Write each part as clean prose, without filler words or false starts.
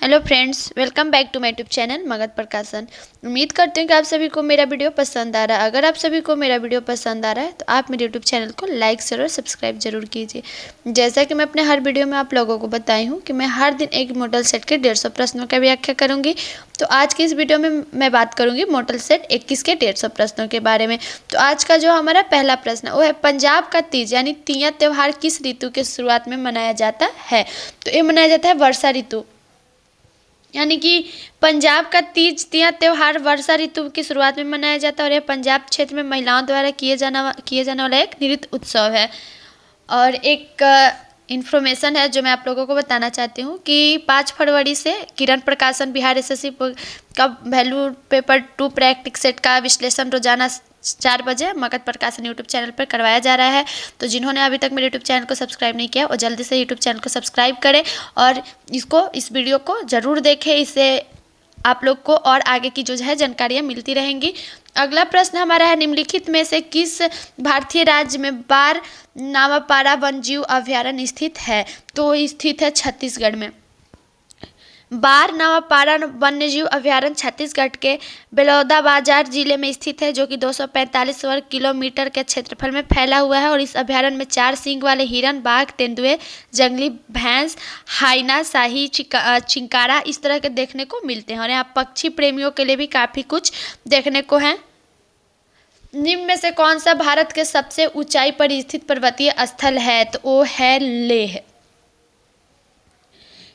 Hello friends, welcome back to my YouTube channel Magadh Prakashan. उम्मीद करते हैं कि आप सभी को मेरा वीडियो पसंद आ रहा है। अगर आप सभी को मेरा वीडियो पसंद आ रहा है तो आप मेरे यूट्यूब चैनल को लाइक शेयर और सब्सक्राइब जरूर कीजिए। जैसा कि मैं अपने हर वीडियो में आप लोगों को बताई हूँ कि मैं हर दिन एक मॉडल सेट के 150 प्रश्नों का व्याख्या करूँगी। तो आज की इस वीडियो में मैं बात करूँगी मॉडल सेट 21 के 150 प्रश्नों के बारे में। तो आज का जो हमारा पहला प्रश्न है वो है, पंजाब का तीज यानी तीया त्यौहार किस ऋतु के शुरुआत में मनाया जाता है? तो ये मनाया जाता है वर्षा ऋतु, यानी कि पंजाब का तीज तिया त्यौहार वर्षा ऋतु की शुरुआत में मनाया जाता है और यह पंजाब क्षेत्र में महिलाओं द्वारा किए जाने वाला एक नृत्य उत्सव है। और एक इन्फॉर्मेशन है जो मैं आप लोगों को बताना चाहती हूँ कि 5 फरवरी से किरण प्रकाशन बिहार एसएससी का वैल्यू पेपर 2 प्रैक्टिस सेट का विश्लेषण रोजाना 4 बजे मगध प्रकाशन यूट्यूब चैनल पर करवाया जा रहा है। तो जिन्होंने अभी तक मेरे यूट्यूब चैनल को सब्सक्राइब नहीं किया वो जल्दी से यूट्यूब चैनल को सब्सक्राइब करें और इस वीडियो को ज़रूर देखें। इससे आप लोग को और आगे की जो है जानकारियाँ मिलती रहेंगी। अगला प्रश्न हमारा है, निम्नलिखित में से किस भारतीय राज्य में बार नामापारा वन्यजीव अभ्यारण्य स्थित है? तो स्थित है छत्तीसगढ़ में। बार नामापारा वन्यजीव अभ्यारण्य छत्तीसगढ़ के बलौदाबाजार जिले में स्थित है, जो कि 245 वर्ग किलोमीटर के क्षेत्रफल में फैला हुआ है। और इस अभ्यारण्य में 4 सींग वाले हिरन, बाघ, तेंदुए, जंगली भैंस, हाइना, शाही, चिंकारा इस तरह के देखने को मिलते हैं। और यहाँ पक्षी प्रेमियों के लिए भी काफ़ी कुछ देखने को है। निम्न में से कौन सा भारत के सबसे ऊंचाई पर स्थित पर्वतीय स्थल है? तो वो है लेह।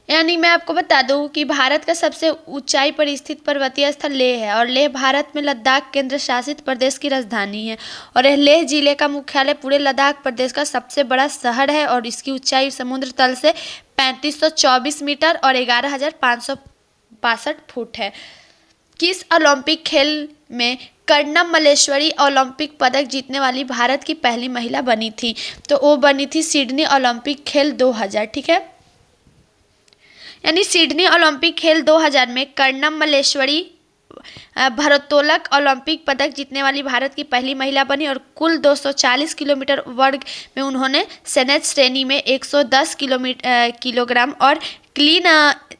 यानी मैं आपको बता दूं कि भारत का सबसे ऊंचाई पर स्थित पर्वतीय स्थल लेह है और लेह भारत में लद्दाख केंद्र शासित प्रदेश की राजधानी है। और यह लेह जिले का मुख्यालय पूरे लद्दाख प्रदेश का सबसे बड़ा शहर है और इसकी ऊंचाई समुद्र तल से 3524 मीटर और 11,562 फुट है। किस ओलंपिक खेल में कर्णम मल्लेश्वरी ओलंपिक पदक जीतने वाली भारत की पहली महिला बनी थी? तो वो बनी थी सिडनी ओलंपिक खेल 2000। ठीक है, यानी सिडनी ओलंपिक खेल 2000 में कर्णम मल्लेश्वरी भारोत्तोलक ओलंपिक पदक जीतने वाली भारत की पहली महिला बनी और कुल 240 किलोमीटर वर्ग में उन्होंने स्नेच श्रेणी में 110 किलोग्राम और क्लीन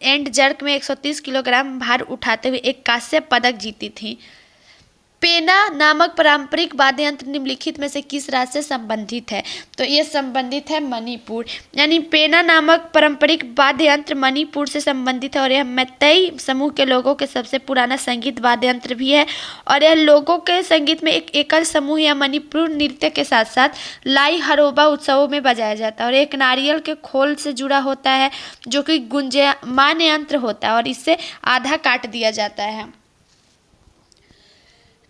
एंड जर्क में 130 किलोग्राम भार उठाते हुए एक कांस्य पदक जीती थी। पेना नामक पारंपरिक वाद्य यंत्र निम्नलिखित में से किस राज्य से संबंधित है? तो ये संबंधित है मणिपुर। यानी पेना नामक पारंपरिक वाद्य यंत्र मणिपुर से संबंधित है और यह मैतेई समूह के लोगों के सबसे पुराना संगीत वाद्य यंत्र भी है। और यह लोगों के संगीत में एक एकल समूह या मणिपुर नृत्य के साथ साथ लाई हरोबा उत्सवों में बजाया जाता है और एक नारियल के खोल से जुड़ा होता है जो कि गुंजयमान यंत्र होता है और इससे आधा काट दिया जाता है।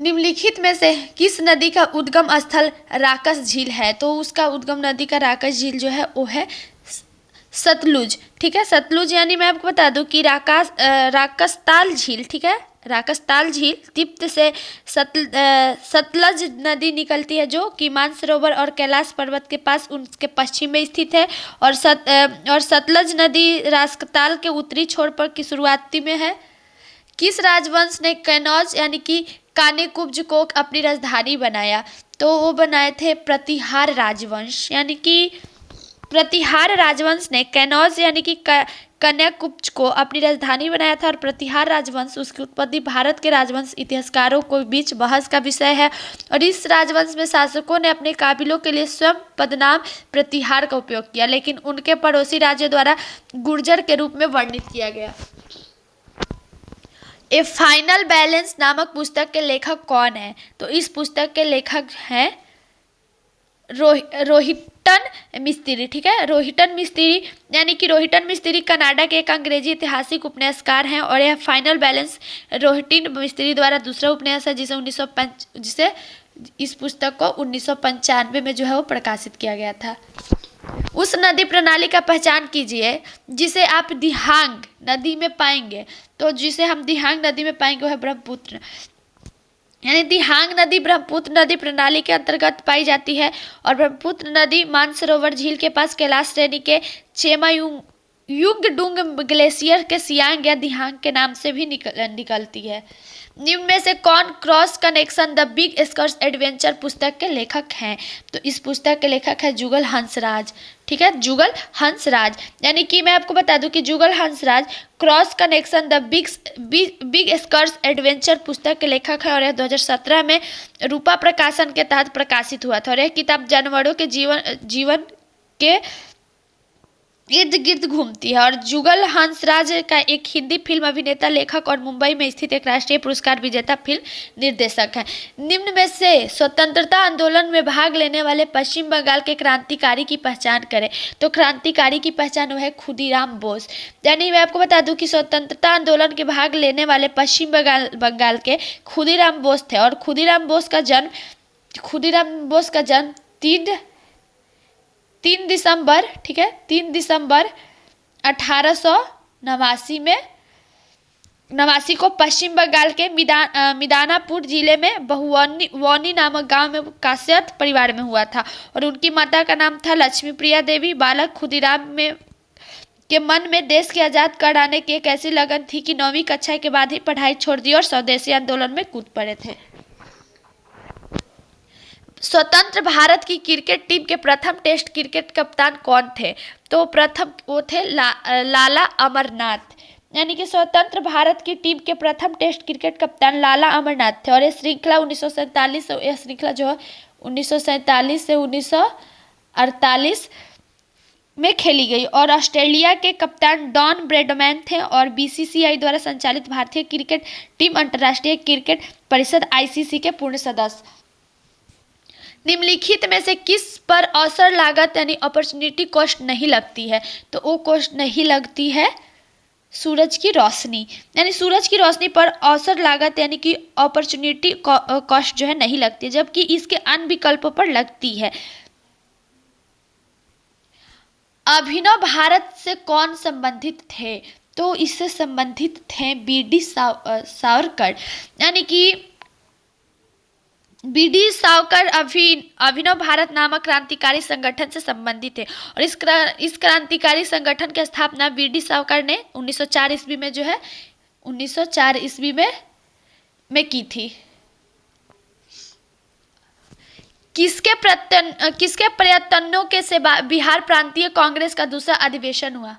निम्नलिखित में से किस नदी का उद्गम स्थल राकस झील है? तो उसका उद्गम नदी का राकस झील जो है वो है सतलुज। ठीक है, सतलुज। यानी मैं आपको बता दूं कि राकसताल झील, ठीक है, राकसताल झील तिब्बत से सतलज नदी निकलती है जो कि मानसरोवर और कैलाश पर्वत के पास उसके पश्चिम में स्थित है। और सतलज नदी राकसताल के उत्तरी छोर पर की शुरुआती में है। किस राजवंश ने कनौज यानी कि कानेकुब्ज को अपनी राजधानी बनाया? तो वो बनाए थे प्रतिहार राजवंश। यानी कि प्रतिहार राजवंश ने कनौज यानी कि कन्याकुब्ज को अपनी राजधानी बनाया था। और प्रतिहार राजवंश उसकी उत्पत्ति भारत के राजवंश इतिहासकारों के बीच बहस का विषय है। और इस राजवंश में शासकों ने अपने काबिलों के लिए स्वयं पदनाम प्रतिहार का उपयोग किया, लेकिन उनके पड़ोसी राज्यों द्वारा गुर्जर के रूप में वर्णित किया गया। ए फाइनल बैलेंस नामक पुस्तक के लेखक कौन है? तो इस पुस्तक के लेखक हैं रोहिटन मिस्त्री। ठीक है, रोहिटन मिस्त्री। यानी कि रोहिटन मिस्त्री कनाडा के एक अंग्रेजी ऐतिहासिक उपन्यासकार हैं और यह फाइनल बैलेंस रोहिटन मिस्त्री द्वारा दूसरा उपन्यास है जिसे इस पुस्तक को 1995 में जो है वो प्रकाशित किया गया था। उस नदी प्रणाली का पहचान कीजिए जिसे आप दिहांग नदी में पाएंगे। तो जिसे हम दिहांग नदी में पाएंगे वह है ब्रह्मपुत्र। यानी दिहांग नदी ब्रह्मपुत्र नदी प्रणाली के अंतर्गत पाई जाती है और ब्रह्मपुत्र नदी मानसरोवर झील के पास कैलाश श्रेणी के चेमायुंगडुंग ग्लेशियर के सियांग या दिहांग के नाम से भी निकलती है। निम्न में से कौन cross connection the big scurs adventure पुस्तक के लेखक हैं? तो इस पुस्तक के लेखक है जुगल हंसराज। ठीक है, जुगल हंसराज। यानी कि मैं आपको बता दूं कि Jugal Hansraj cross connection the big scurs adventure पुस्तक के लेखक है और यह 2017 में रूपा प्रकाशन के तहत प्रकाशित हुआ था और यह किताब जानवरों के जीवन के इर्द गिर्द घूमती है। और जुगल हंसराज का एक हिंदी फिल्म अभिनेता, लेखक और मुंबई में स्थित एक राष्ट्रीय पुरस्कार विजेता फिल्म निर्देशक है। निम्न में से स्वतंत्रता आंदोलन में भाग लेने वाले पश्चिम बंगाल के क्रांतिकारी की पहचान करें। तो क्रांतिकारी की पहचान वो है खुदीराम बोस। यानी मैं आपको बता दूं कि स्वतंत्रता आंदोलन के भाग लेने वाले पश्चिम बंगाल के खुदीराम बोस थे और खुदीराम बोस का जन्म 3 दिसंबर, ठीक है, 3 दिसंबर 1889 में को पश्चिम बंगाल के मिदानापुर जिले में बहुवनी नामक गांव में काश्यप परिवार में हुआ था और उनकी माता का नाम था लक्ष्मी प्रिया देवी। बालक खुदीराम के मन में देश की आजाद कराने की एक ऐसी लगन थी कि 9वीं कक्षा के बाद ही पढ़ाई छोड़ दी और स्वदेशी आंदोलन में कूद पड़े थे। स्वतंत्र भारत की क्रिकेट टीम के प्रथम टेस्ट क्रिकेट कप्तान कौन थे? तो प्रथम वो थे लाला अमरनाथ। यानी कि स्वतंत्र भारत की टीम के प्रथम टेस्ट क्रिकेट कप्तान लाला अमरनाथ थे और ये श्रृंखला 1947 जो है 1947 से 1948 में खेली गई और ऑस्ट्रेलिया के कप्तान डॉन ब्रैडमैन थे और बीसीसीआई द्वारा संचालित भारतीय क्रिकेट टीम अंतर्राष्ट्रीय क्रिकेट परिषद आईसीसी के पूर्ण सदस्य। निम्नलिखित में से किस पर अवसर लागत यानी अपॉर्चुनिटी कॉस्ट नहीं लगती है? तो वो कॉस्ट नहीं लगती है सूरज की रोशनी। यानी सूरज की रोशनी पर अवसर लागत यानी कि अपॉर्चुनिटी कॉस्ट जो है नहीं लगती, जबकि इसके अन्य विकल्पों पर लगती है। अभिनव भारत से कौन संबंधित थे? तो इससे संबंधित थे बीडी सावरकर। यानी कि बीडी सावरकर अभिनव भारत नामक क्रांतिकारी संगठन से संबंधित है और इस क्रांतिकारी संगठन की स्थापना बीडी सावरकर ने 1904 ईस्वी में जो है 1904 ईस्वी में की थी। किसके प्रयत्नों के से बिहार प्रांतीय कांग्रेस का दूसरा अधिवेशन हुआ?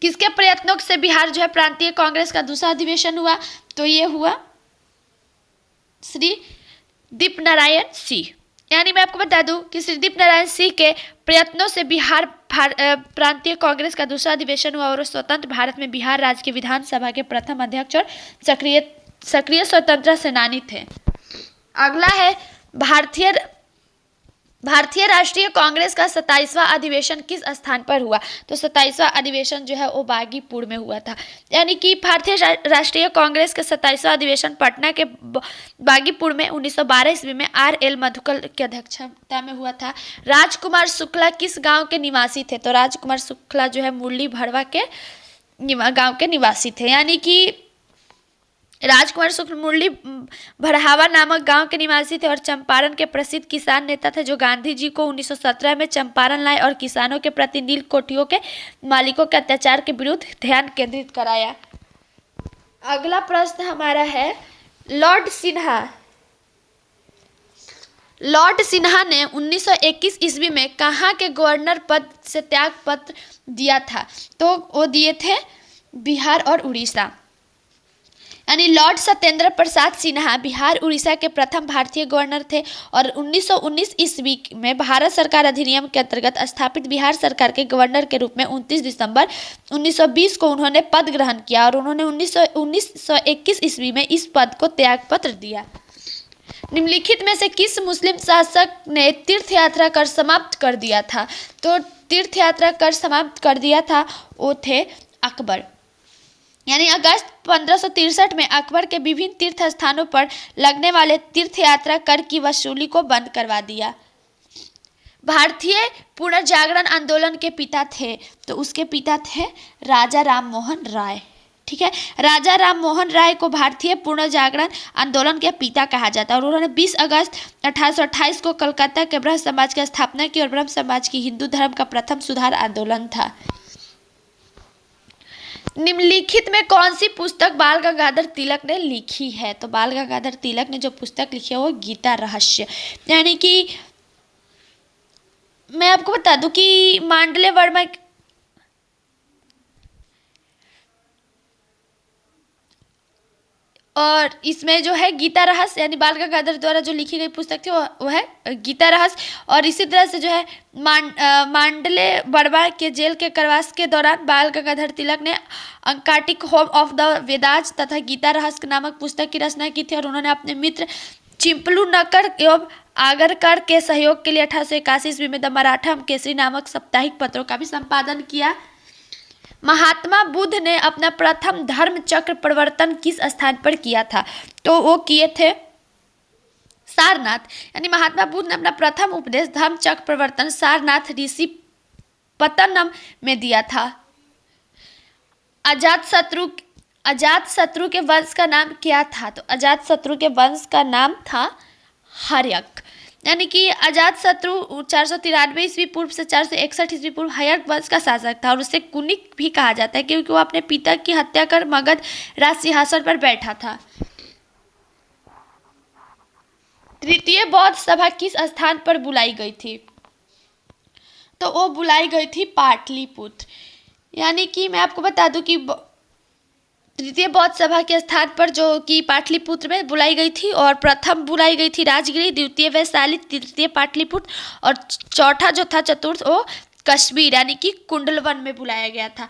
किसके प्रयत्नों से बिहार जो है प्रांतीय कांग्रेस का दूसरा अधिवेशन हुआ? तो ये हुआ श्री दीपनारायण सिंह। यानी मैं आपको बता दूं कि श्री दीपनारायण सिंह के प्रयत्नों से बिहार प्रांतीय कांग्रेस का दूसरा अधिवेशन हुआ और स्वतंत्र भारत में बिहार राज्य के विधानसभा के प्रथम अध्यक्ष और सक्रिय स्वतंत्रता सेनानी थे। अगला है भारतीय राष्ट्रीय कांग्रेस का 27वां अधिवेशन किस स्थान पर हुआ? तो 27वां अधिवेशन जो है वो बागीपुर में हुआ था। यानी कि भारतीय राष्ट्रीय कांग्रेस का 27वां अधिवेशन पटना के बागीपुर में 1912 ईस्वी में RL मधुकर की अध्यक्षता में हुआ था। राजकुमार शुक्ला किस गांव के निवासी थे? तो राजकुमार शुक्ला जो है मुरली भड़वा के गांव के निवासी थे। यानी कि राजकुमार शुक्ल मुरली भड़हावा नामक गांव के निवासी थे और चंपारण के प्रसिद्ध किसान नेता थे जो गांधी जी को 1917 में चंपारण लाए और किसानों के प्रति नील कोठियों के मालिकों के अत्याचार के विरुद्ध ध्यान केंद्रित कराया। अगला प्रश्न हमारा है लॉर्ड सिन्हा ने 1921 ईस्वी में कहाँ के गवर्नर पद से त्याग पत्र दिया था? तो वो दिए थे बिहार और उड़ीसा। यानी लॉर्ड सत्येंद्र प्रसाद सिन्हा बिहार उड़ीसा के प्रथम भारतीय गवर्नर थे और 1919 ईस्वी में भारत सरकार अधिनियम के अंतर्गत स्थापित बिहार सरकार के गवर्नर के रूप में 29 दिसंबर 1920 को उन्होंने पद ग्रहण किया और उन्होंने 1921 ईस्वी में इस पद को त्यागपत्र दिया। निम्नलिखित में से किस मुस्लिम शासक ने तीर्थ यात्रा कर समाप्त कर दिया था? तो तीर्थ यात्रा कर समाप्त कर दिया था वो थे अकबर। यानी अगस्त 1563 में अकबर के विभिन्न तीर्थ स्थानों पर लगने वाले तीर्थ यात्रा कर की वसूली को बंद करवा दिया। भारतीय पुनर्जागरण आंदोलन के पिता थे, तो उसके पिता थे राजा राम मोहन राय। ठीक है, राजा राम मोहन राय को भारतीय पुनर्जागरण आंदोलन के पिता कहा जाता है और उन्होंने 20 अगस्त 1828 को कलकत्ता के ब्रह्म समाज की स्थापना की और ब्रह्म समाज की हिंदू धर्म का प्रथम सुधार आंदोलन था। निम्नलिखित में कौन सी पुस्तक बाल गंगाधर तिलक ने लिखी है? तो बाल गंगाधर तिलक ने जो पुस्तक लिखी है वो गीता रहस्य। यानी कि मैं आपको बता दूं कि मांडले वर्मा और इसमें जो है गीता रहस्य यानी बाल गंगाधर द्वारा जो लिखी गई पुस्तक थी वो है गीता रहस्य। और इसी तरह से जो है मांडले वर्मा के जेल के कारावास के दौरान बाल गंगाधर तिलक ने अंकार्टिक होम ऑफ द वेदास तथा गीता रहस्य नामक पुस्तक की रचना की थी। और उन्होंने अपने मित्र चिंपलू नकर एवं आगरकर के सहयोग के लिए 1881 ईस्वी में द मराठा केसरी नामक साप्ताहिक पत्रों का भी संपादन किया। महात्मा बुद्ध ने अपना प्रथम धर्म चक्र प्रवर्तन किस स्थान पर किया था? तो वो किए थे सारनाथ। यानी महात्मा बुद्ध ने अपना प्रथम उपदेश धर्म चक्र प्रवर्तन सारनाथ ऋषि पतनम में दिया था। अजात शत्रु के वंश का नाम क्या था? तो अजात शत्रु के वंश का नाम था हर्यक। यानी कि अजात शत्रु 493 ईस्वी पूर्व से 461 ईस्वी पूर्व हर्यक वंश का शासक था और उसे कुनिक भी कहा जाता है क्योंकि वो अपने पिता की हत्या कर मगध राज सिंहासन पर बैठा था। तृतीय बौद्ध सभा किस स्थान पर बुलाई गई थी? तो वो बुलाई गई थी पाटलिपुत्र। यानी कि मैं आपको बता दूं कि तृतीय बौद्ध सभा के स्थान पर जो कि पाटलिपुत्र में बुलाई गई थी और प्रथम बुलाई गई थी राजगिरी, द्वितीय वैशाली, तृतीय पाटलिपुत्र और चौथा जो था चतुर्थ वो कश्मीर यानी कि कुंडलवन में बुलाया गया था।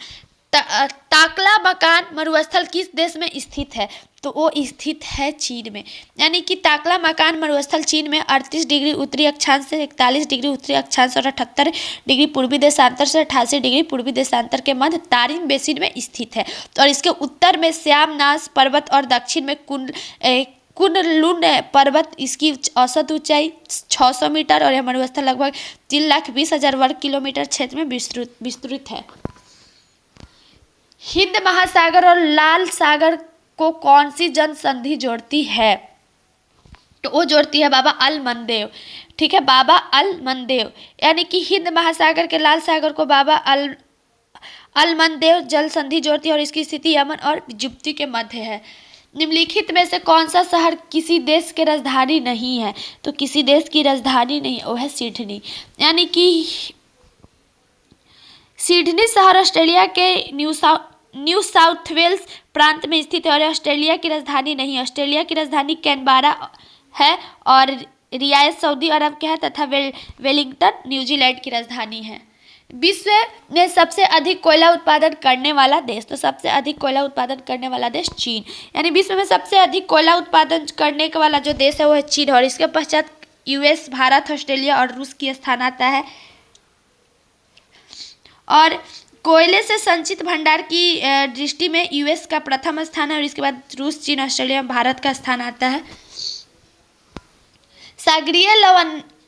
ताकला मकान मरुस्थल किस देश में स्थित है? तो वो स्थित है चीन में। यानी कि ताकला मकान मरुस्थल चीन में 38 डिग्री उत्तरी अक्षांश से 41 डिग्री उत्तरी अक्षांश और 78 डिग्री पूर्वी देशांतर से 88 डिग्री पूर्वी देशांतर के मध्य तारिम बेसिन में स्थित है। और इसके उत्तर में श्यामनास पर्वत और दक्षिण में कुनलुन पर्वत। इसकी औसत ऊंचाई 600 मीटर और यह मरुस्थल लगभग 3,20,000 वर्ग किलोमीटर क्षेत्र में विस्तृत है। हिंद महासागर और लाल सागर को कौन सी जन संधि जोड़ती है? तो वो जोड़ती है बाबा अलमनदेव। ठीक है, बाबा अलमनदेव। यानी कि हिंद महासागर के लाल सागर को बाबा अलमनदेव जल संधि जोड़ती है और इसकी स्थिति यमन और जिब्ती के मध्य है। निम्नलिखित में से कौन सा शहर किसी देश की राजधानी नहीं है? तो किसी देश की राजधानी नहीं है, वो है सिडनी। यानी कि सिडनी शहर ऑस्ट्रेलिया के न्यू साउथ वेल्स प्रांत में स्थित है और ऑस्ट्रेलिया की राजधानी नहीं है। ऑस्ट्रेलिया की राजधानी कैनबरा है और रियायत सऊदी अरब के है तथा वेलिंगटन न्यूजीलैंड की राजधानी है। विश्व में सबसे अधिक कोयला उत्पादन करने वाला देश? तो सबसे अधिक कोयला उत्पादन करने वाला देश चीन। यानी विश्व में सबसे अधिक कोयला उत्पादन करने वाला जो देश है वो है चीन और इसके पश्चात यूएस, भारत, ऑस्ट्रेलिया और रूस की स्थान आता है। और कोयले से संचित भंडार की दृष्टि में यूएस का प्रथम स्थान है और इसके बाद रूस, चीन, ऑस्ट्रेलिया, भारत का स्थान आता है। सागरीय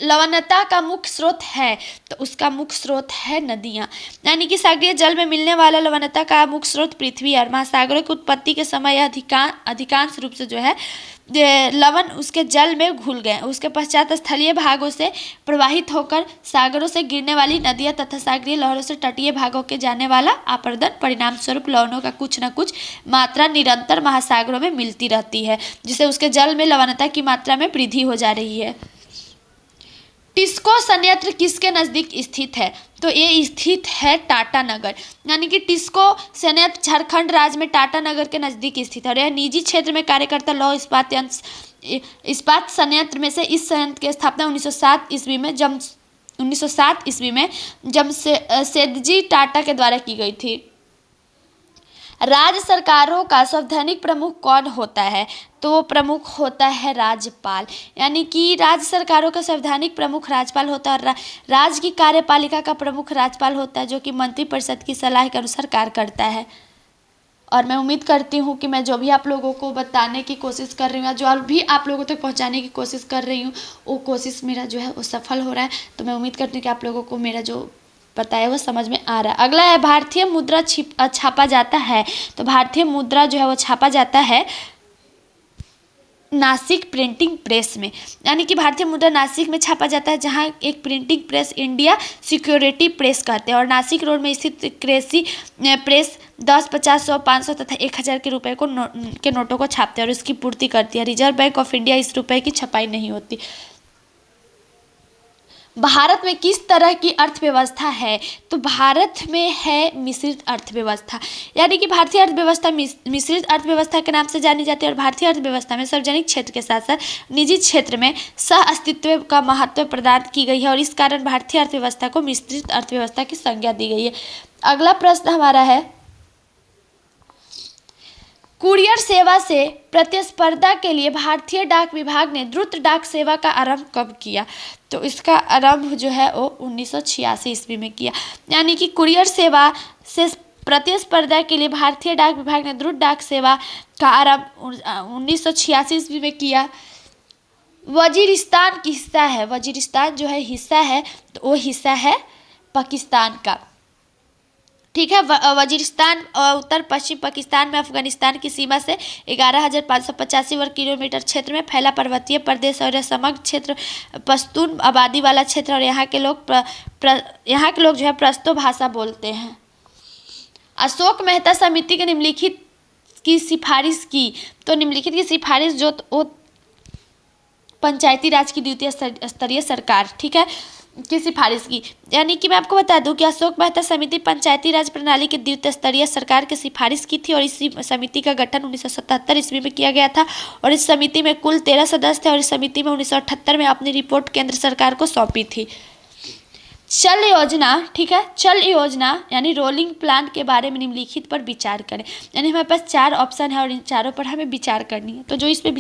लवणता का मुख्य स्रोत है? तो उसका मुख्य स्रोत है नदियाँ। यानी कि सागरीय जल में मिलने वाला लवणता का मुख्य स्रोत पृथ्वी और महासागरों की उत्पत्ति के समय अधिकांश रूप से जो है लवण उसके जल में घुल गए। उसके पश्चात स्थलीय भागों से प्रवाहित होकर सागरों से गिरने वाली नदियाँ तथा सागरीय लहरों से तटीय भागों के जाने वाला आपर्दन परिणाम स्वरूप लवणों का कुछ न कुछ मात्रा निरंतर महासागरों में मिलती रहती है जिससे उसके जल में लवणता की मात्रा में वृद्धि हो जा रही है। टिस्को संयंत्र किसके नज़दीक स्थित है? तो ये स्थित है टाटानगर। यानी कि टिस्को संयंत्र झारखंड राज्य में टाटानगर के नज़दीक स्थित है और यह निजी क्षेत्र में कार्य करता लौह इस्पात संयंत्र में से इस संयंत्र की स्थापना 1907 ईस्वी में जमशेदजी टाटा के द्वारा की गई थी। राज्य सरकारों का संवैधानिक प्रमुख कौन होता है? तो वो प्रमुख होता है राज्यपाल। यानी कि राज्य सरकारों का संवैधानिक प्रमुख राज्यपाल होता है और राज्य की कार्यपालिका का प्रमुख राज्यपाल होता है जो कि मंत्रिपरिषद की सलाह के अनुसार कार्य करता है। और मैं उम्मीद करती हूँ कि मैं जो भी आप लोगों को बताने की कोशिश कर रही हूँ या जो भी आप लोगों तक पहुँचाने की कोशिश कर रही हूँ वो कोशिश मेरा जो है वो सफल हो रहा है। तो मैं उम्मीद करती हूँ कि आप लोगों को मेरा जो बताया वो समझ में आ रहा है। अगला है भारतीय मुद्रा छापा जाता है। तो भारतीय मुद्रा जो है वो छापा जाता है नासिक प्रिंटिंग प्रेस में, यानी कि भारतीय मुद्रा नासिक में छापा जाता है, जहां एक printing press India security press कहते हैं, और नासिक रोड में स्थित कृषि प्रेस 10, 50, 100, 500 तथा 1000 के रुपए के नोटों को छापते हैं और इसकी पूर्ति करती है। रिजर्व बैंक ऑफ इंडिया इस रुपए की छपाई नहीं होती। भारत में किस तरह की अर्थव्यवस्था है? तो भारत में है मिश्रित अर्थव्यवस्था, यानी कि भारतीय अर्थव्यवस्था मिश्रित अर्थव्यवस्था के नाम से जानी जाती है। और भारतीय अर्थव्यवस्था में सार्वजनिक क्षेत्र के साथ साथ निजी क्षेत्र में सह अस्तित्व का महत्व प्रदान की गई है और इस कारण भारतीय अर्थव्यवस्था को मिश्रित अर्थव्यवस्था की संज्ञा दी गई है। अगला प्रश्न हमारा है, कुरियर सेवा से प्रतिस्पर्धा के लिए भारतीय डाक विभाग ने द्रुत डाक सेवा का आरंभ कब किया? तो इसका आरंभ जो है वो 1986 ईस्वी में किया, यानी कि कुरियर सेवा से प्रतिस्पर्धा के लिए भारतीय डाक विभाग ने द्रुत डाक सेवा का आरंभ 1986 ईस्वी में किया। वजीरिस्तान की हिस्सा है, वजीरिस्तान जो है हिस्सा है, तो वो हिस्सा है पाकिस्तान का, ठीक है। वजीरिस्तान उत्तर पश्चिम पाकिस्तान में अफगानिस्तान की सीमा से 11,585 वर्ग किलोमीटर क्षेत्र में फैला पर्वतीय प्रदेश और यह समग्र क्षेत्र पश्तून आबादी वाला क्षेत्र और यहाँ के लोग जो है पश्तो भाषा बोलते हैं। अशोक मेहता समिति के निम्नलिखित की सिफारिश की, तो निम्नलिखित की सिफारिश जो पंचायती राज की द्वितीय स्तरीय सरकार, ठीक है, की सिफारिश की, यानी कि मैं आपको बता दूं कि अशोक मेहता समिति पंचायती राज प्रणाली की द्वितीय स्तरीय सरकार की सिफारिश की थी और इस समिति का गठन 1977 ईस्वी में किया गया था और इस समिति में कुल 13 सदस्य थे और इस समिति में 1978 में अपनी रिपोर्ट केंद्र सरकार को सौंपी थी। चल योजना, ठीक है, चल योजना यानी रोलिंग प्लान के बारे में निम्नलिखित पर विचार करें, यानी हमारे पास 4 ऑप्शन है और इन चारों पर हमें विचार करनी है। तो जो इस पे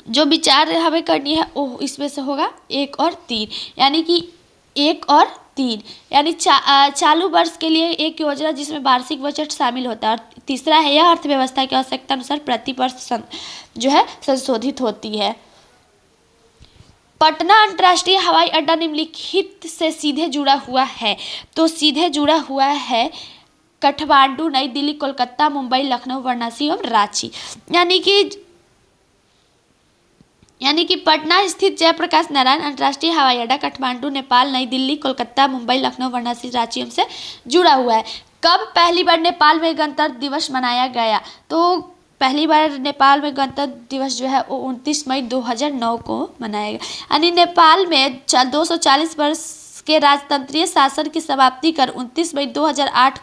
जो विचार हमें करनी है वो इसमें से होगा 1 और 3, यानी कि 1 और 3 यानी चालू वर्ष के लिए एक योजना जिसमें वार्षिक बजट शामिल होता है, और तीसरा है यह अर्थव्यवस्था की आवश्यकता अनुसार प्रति वर्ष जो है संशोधित होती है। पटना अंतर्राष्ट्रीय हवाई अड्डा निम्नलिखित से सीधे जुड़ा हुआ है, तो सीधे जुड़ा हुआ है काठमांडू, नई दिल्ली, कोलकाता, मुंबई, लखनऊ, वाराणसी और रांची, यानी कि पटना स्थित जयप्रकाश नारायण अंतर्राष्ट्रीय हवाई अड्डा काठमांडू, नेपाल, नई दिल्ली, कोलकाता, मुंबई, लखनऊ, वाराणसी, रांची से जुड़ा हुआ है। कब पहली बार नेपाल में गणतंत्र दिवस मनाया गया? तो पहली बार नेपाल में गणतंत्र दिवस जो है वो 29 मई 2009 को मनाया गया, यानी नेपाल में 240 वर्ष के राजतंत्रीय शासन की समाप्ति कर 29 मई 2008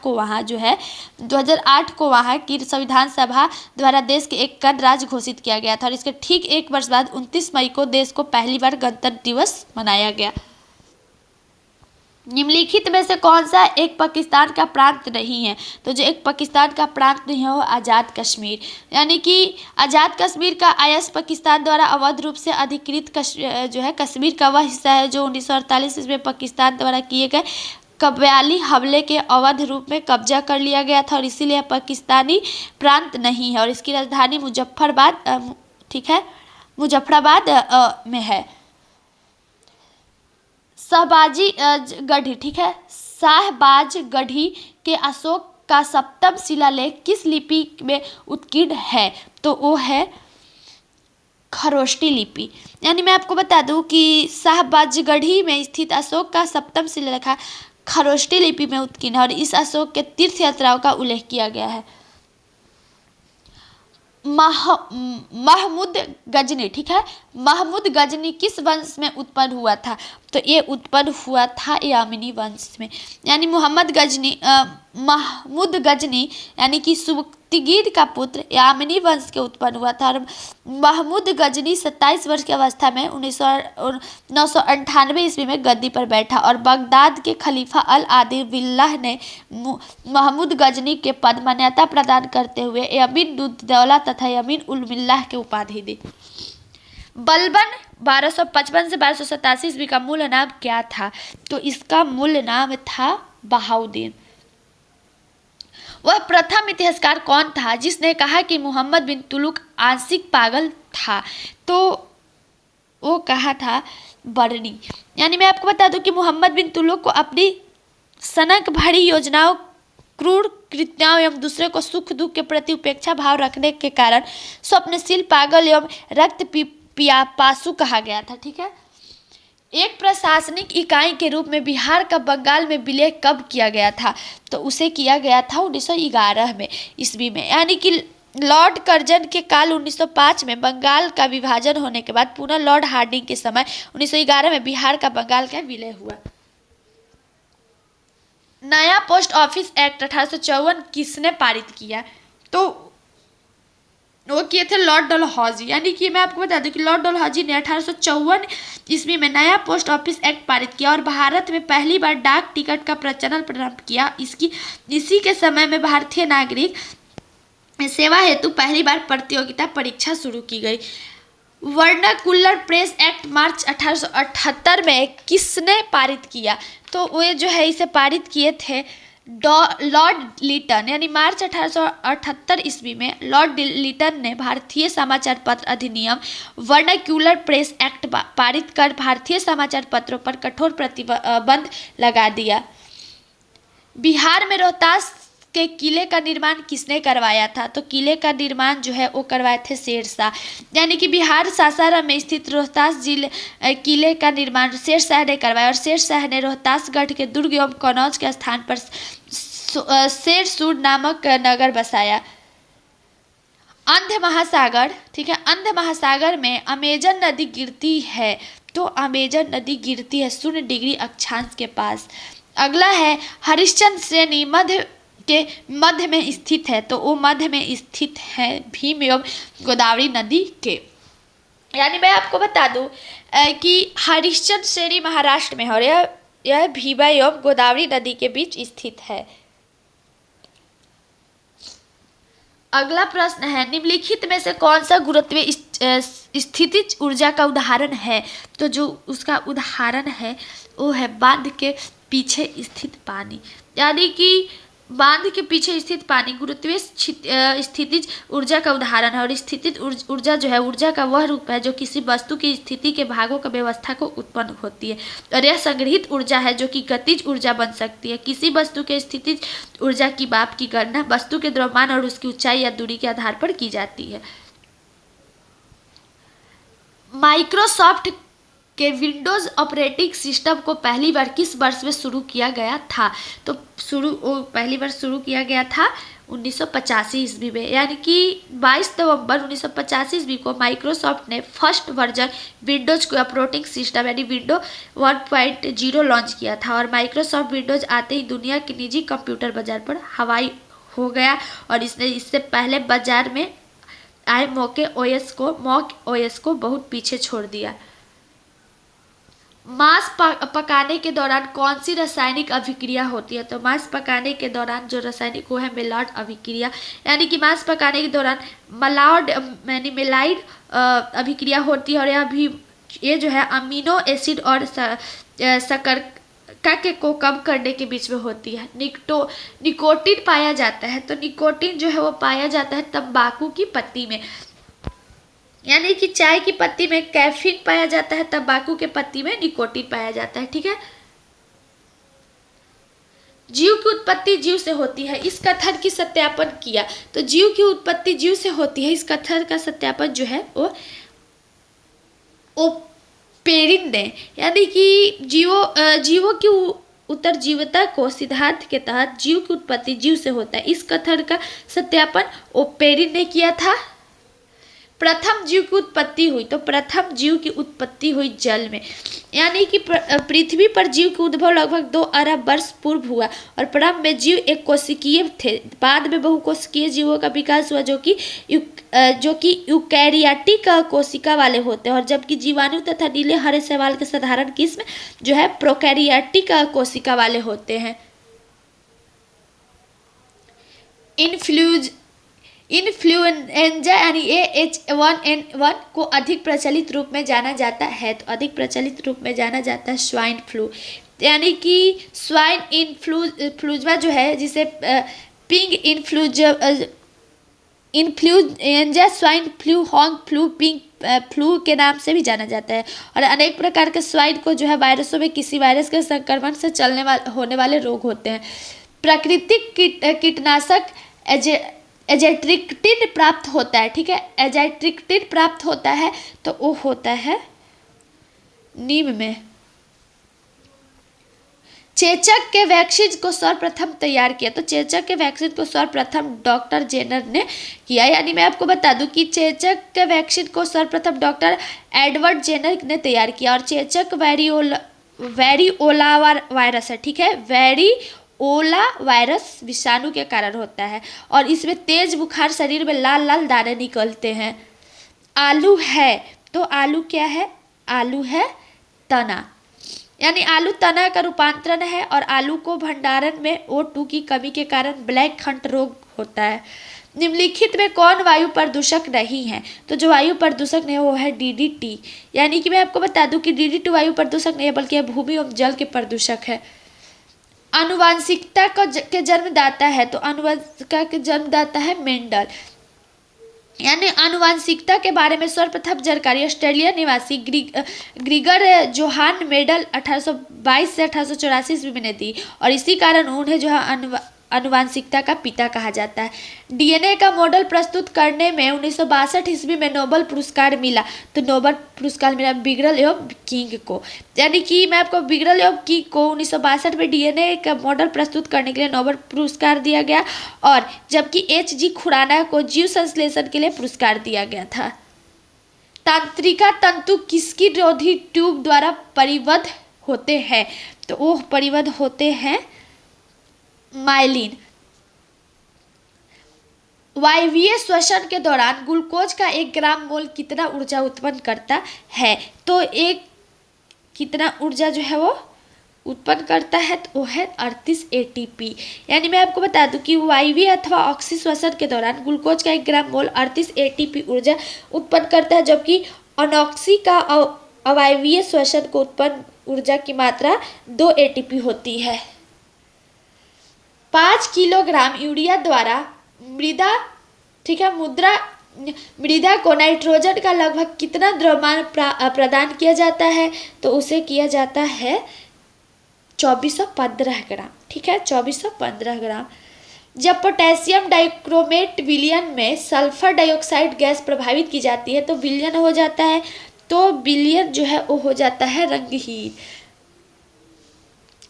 को वहाँ की संविधान सभा द्वारा देश के एक गणराज्य घोषित किया गया था और इसके ठीक 1 वर्ष बाद 29 मई को देश को पहली बार गणतंत्र दिवस मनाया गया। निम्नलिखित में से कौन सा एक पाकिस्तान का प्रांत नहीं है? तो जो एक पाकिस्तान का प्रांत नहीं है वो आज़ाद कश्मीर, यानी कि आज़ाद कश्मीर का आयस पाकिस्तान द्वारा अवैध रूप से अधिकृत जो है कश्मीर का वह हिस्सा है जो 1948 ईस्वी में पाकिस्तान द्वारा किए गए कब्बाली हमले के अवैध रूप में कब्जा कर लिया गया था और इसीलिए पाकिस्तानी प्रांत नहीं है और इसकी राजधानी मुजफ्फराबाद, ठीक है, मुजफ्फराबाद में है। शाहबाजी गढ़ी, ठीक है, शाहबाज गढ़ी के अशोक का 7वां शिलालेख किस लिपि में उत्कीर्ण है? तो वो है खरोष्टी लिपि, यानी मैं आपको बता दूं कि शाहबाज गढ़ी में स्थित अशोक का 7वां शिलालेख खरोष्टी लिपि में उत्कीर्ण है और इस अशोक के तीर्थ यात्राओं का उल्लेख किया गया है। महमूद गजनी, ठीक है, महमूद गजनी किस वंश में उत्पन्न हुआ था? तो ये उत्पन्न हुआ था यामिनी वंश में, यानी महमूद गजनी यानी कि सुबुक्तगीर का पुत्र यामिनी वंश के उत्पन्न हुआ था और महमूद गजनी 27 वर्ष की अवस्था में 998 ईस्वी में गद्दी पर बैठा और बगदाद के खलीफा अल आदिल बिल्लाह ने महमूद गजनी के पद मान्यता प्रदान करते हुए यमीन उद दौला तथा यमीन उल मिल्लाह के उपाधि दी। बलबन 1255 से 1287 ईस्वी का मूल नाम क्या था? तो इसका मूल नाम था बहाउद्दीन। वह प्रथम इतिहासकार कौन था जिसने कहा कि मोहम्मद बिन तुगलक आंशिक पागल था? तो वो कहा था बरनी, यानी मैं आपको बता दूं कि मोहम्मद बिन तुगलक को अपनी सनक भरी योजनाओं, क्रूर कृत्यों एवं दूसरे को सुख दुख के प्रति उपेक्षा भाव रखने के कारण स्वप्नशील, पागल एवं रक्त पिपासु कहा गया था। ठीक है। एक प्रशासनिक इकाई के रूप में बिहार का बंगाल में विलय कब किया गया था? तो उसे किया गया था 1911 में ईस्वी में, यानी कि लॉर्ड कर्जन के काल 1905 में बंगाल का विभाजन होने के बाद पुनः लॉर्ड हार्डिंग के समय 1911 में बिहार का बंगाल का विलय हुआ। नया पोस्ट ऑफिस एक्ट 1854 किसने पारित किया? तो वो किए थे लॉर्ड डलहौजी, यानी कि मैं आपको बता दूं कि लॉर्ड डलहौजी ने 1854 ईस्वी में नया पोस्ट ऑफिस एक्ट पारित किया और भारत में पहली बार डाक टिकट का प्रचलन प्रारंभ किया। इसी के समय में भारतीय नागरिक सेवा हेतु पहली बार प्रतियोगिता परीक्षा शुरू की गई। वर्नाकुलर प्रेस एक्ट मार्च 1878 में किसने पारित किया? तो वो जो है इसे पारित किए थे लॉर्ड लिटन, यानी मार्च 1878 ईस्वी में लॉर्ड लिटन ने भारतीय समाचार पत्र अधिनियम वर्नाक्यूलर प्रेस एक्ट पारित कर भारतीय समाचार पत्रों पर कठोर प्रतिबंध लगा दिया। बिहार में रोहतास के किले का निर्माण किसने करवाया था? तो किले का निर्माण जो है वो करवाए थे शेरशाह, यानी कि बिहार सासाराम में स्थित रोहतास जिले किले का निर्माण शेरशाह ने करवाया और शेरशाह ने रोहतासगढ़ के दुर्ग एवं कनौज के स्थान पर शेरसूर नामक नगर बसाया। अंध महासागर, ठीक है, अंध महासागर में अमेजन नदी गिरती है, तो अमेजन नदी गिरती है 0 डिग्री अक्षांश के पास। अगला है हरिश्चंद्र श्रेणी मध्य में स्थित है, तो वो मध्य में स्थित है भीम एवं गोदावरी नदी के। यानी मैं आपको बता दूं कि हरिश्चंद्र श्रेणी महाराष्ट्र में है और यह भीमा एवं गोदावरी नदी के बीच स्थित है। अगला प्रश्न है निम्नलिखित में से कौन सा गुरुत्वीय स्थितिज ऊर्जा का उदाहरण है? तो जो उसका उदाहरण है वो है बांध के पीछे स्थित पानी, यानी कि बांध के पीछे स्थित पानी गुरुत्वीय स्थितिज ऊर्जा का उदाहरण है। और स्थितिज ऊर्जा जो है ऊर्जा का वह रूप है जो किसी वस्तु की स्थिति के भागों का व्यवस्था को उत्पन्न होती है और यह संग्रहित ऊर्जा है जो कि गतिज ऊर्जा बन सकती है। किसी वस्तु के स्थितिज ऊर्जा की माप की गणना वस्तु के द्रव्यमान और उसकी ऊंचाई या दूरी के आधार पर की जाती है। माइक्रोसॉफ्ट के विंडोज ऑपरेटिंग सिस्टम को पहली बार किस वर्ष में शुरू किया गया था? तो पहली बार शुरू किया गया था 1985 ईस्वी में, यानी कि 22 नवंबर 1985 ईस्वी को माइक्रोसॉफ्ट ने फर्स्ट वर्जन विंडोज को ऑपरेटिंग सिस्टम यानी विंडो 1.0 लॉन्च किया था और माइक्रोसॉफ्ट विंडोज आते ही दुनिया के निजी कंप्यूटर बाजार पर हवाई हो गया और इससे पहले बाजार में आए मॉक ओएस को बहुत पीछे छोड़ दिया। मांस पकाने के दौरान कौन सी रासायनिक अभिक्रिया होती है? तो मांस पकाने के दौरान जो रासायनिक वो है मेलाइड अभिक्रिया, यानी कि मांस पकाने के दौरान मेलाइड अभिक्रिया होती है और ये जो है अमीनो एसिड और शकरकंद को कम करने के बीच में होती है। निकोटीन पाया जाता है, तो निकोटीन जो है वो पाया जाता है तंबाकू की पत्ती में, यानी कि चाय की पत्ती में कैफीन पाया जाता है, तंबाकू के पत्ती में निकोटीन पाया जाता है। ठीक है। जीव की उत्पत्ति जीव से होती है, इस कथन की सत्यापन किया। तो जीव की उत्पत्ति जीव से होती है, इस कथन का सत्यापन जो है वो ओपेरिन ने, यानी कि जीवों की उत्तरजीविता को सिद्धांत के तहत जीव की उत्पत्ति जीव से होता है, इस कथन का सत्यापन ओपेरिन ने किया था। प्रथम जीव की उत्पत्ति हुई, तो प्रथम जीव की उत्पत्ति हुई जल में, यानी कि पृथ्वी पर जीव का उद्भव लगभग 2 अरब वर्ष पूर्व हुआ और प्रारंभ में जीव एक कोशिकीय थे। बाद में बहुकोशिकीय जीवों का विकास हुआ जो कि यूकैरियोटिक कोशिका वाले होते हैं और जबकि जीवाणु तथा नीले हरे शैवाल के साधारण किस्म जो है प्रोकैरियोटिक कोशिका वाले होते हैं। इन्फ्लुएंजा यानी AH1N1 को अधिक प्रचलित रूप में जाना जाता है, तो अधिक प्रचलित रूप में जाना जाता है स्वाइन फ्लू, यानी कि स्वाइन इन्फ्लुएंजा जो है जिसे ping influenza, swine flu, Hong flu, ping flu के नाम से भी जाना जाता है और अनेक प्रकार के स्वाइन को जो है वायरसों में किसी वायरस के संक्रमण से होने वाले रोग होते हैं। प्राकृतिक कीटनाशक एजेट्रिक्टिन प्राप्त होता है। ठीक है, एजेट्रिक्टिन प्राप्त होता है तो वो होता है नीम में। चेचक के वैक्सीन को सर्वप्रथम तैयार किया, तो चेचक के वैक्सीन को सर्वप्रथम डॉक्टर जेनर ने किया। यानी मैं आपको बता दूं कि चेचक के वैक्सीन को सर्वप्रथम डॉक्टर एडवर्ड जेनर ने तैयार किया। और चेचक वेरिओला वायरस है। ठीक है, वेरिओला वायरस विषाणु के कारण होता है और इसमें तेज बुखार, शरीर में लाल लाल दाने निकलते हैं। आलू है तो आलू क्या है? आलू है तना, यानी आलू तना का रूपांतरण है और आलू को भंडारण में O2 की कमी के कारण ब्लैक खंड रोग होता है। निम्नलिखित में कौन वायु प्रदूषक नहीं है? तो जो वायु प्रदूषक नहीं है वो है DDT। यानी कि मैं आपको बता दूं कि DDT वायु प्रदूषक नहीं है बल्कि यह भूमि एवं जल के प्रदूषक है। आनुवांशिकता के जन्मदाता है, तो आनुवांशिकता के जन्मदाता है मेंडल। यानी आनुवांशिकता के बारे में सर्वप्रथम जानकारी ऑस्ट्रेलिया निवासी ग्रीगर जोहान मेंडल 1822 से 1884 ईस्वी में दी और इसी कारण उन्हें जो है आनुवांशिकता का पिता कहा जाता है। DNA का मॉडल प्रस्तुत करने में 1962 ईस्वी में नोबेल पुरस्कार मिला, तो नोबेल पुरस्कार मिला बिगरल एवं किंग को। यानी कि मैं आपको बिगरल एवं किंग को 1962 में DNA का मॉडल प्रस्तुत करने के लिए नोबेल पुरस्कार दिया गया और जबकि H.G. खुराना को जीव संश्लेषण के लिए पुरस्कार दिया गया था। तंत्रिका तंतु किसकी रोधी ट्यूब द्वारा परिबद्ध होते हैं? तो वो परिबद्ध होते हैं माइलिन। वायवीय श्वसन के दौरान ग्लूकोज का 1 ग्राम मोल कितना ऊर्जा उत्पन्न करता है? तो एक कितना ऊर्जा जो है वो उत्पन्न करता है? तो वो है 38 ATP। यानी मैं आपको बता दूं कि वायवीय अथवा ऑक्सी श्वसन के दौरान ग्लूकोज का 1 ग्राम मोल 38 ATP ऊर्जा उत्पन्न करता है, जबकि अनॉक्सी का अवायवीय श्वसन को उत्पन्न ऊर्जा की मात्रा 2 ATP होती है। 5 किलोग्राम यूरिया द्वारा मृदा मृदा को नाइट्रोजन का लगभग कितना द्रव्यमान प्रदान किया जाता है? तो उसे किया जाता है 2415 ग्राम। ठीक है, 2415 ग्राम। जब पोटेशियम डाइक्रोमेट विलयन में सल्फर डाइऑक्साइड गैस प्रभावित की जाती है तो विलयन हो जाता है, तो विलयन जो है वो हो जाता है रंगहीन।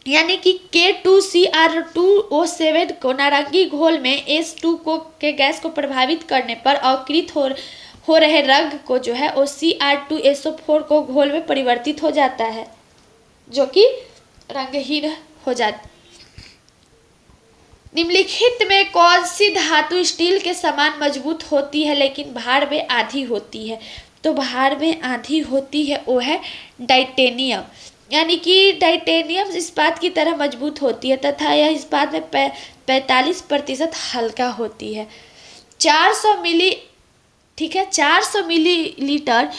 यानी कि K2Cr2O7 को नारंगी घोल में S2 के गैस को प्रभावित करने पर अवकृत हो रहे रंग को जो है वो Cr2SO4 को घोल में परिवर्तित हो जाता है, जो कि रंगहीन हो जाता। निम्नलिखित में कौन सी धातु स्टील के समान मजबूत होती है लेकिन भार में आधी होती है? तो भार में आधी होती है वो है टाइटेनियम। यानी कि टाइटेनियम इस्पात की तरह मजबूत होती है तथा यह इस्पात में 45% हल्का होती है। 400 मिलीलीटर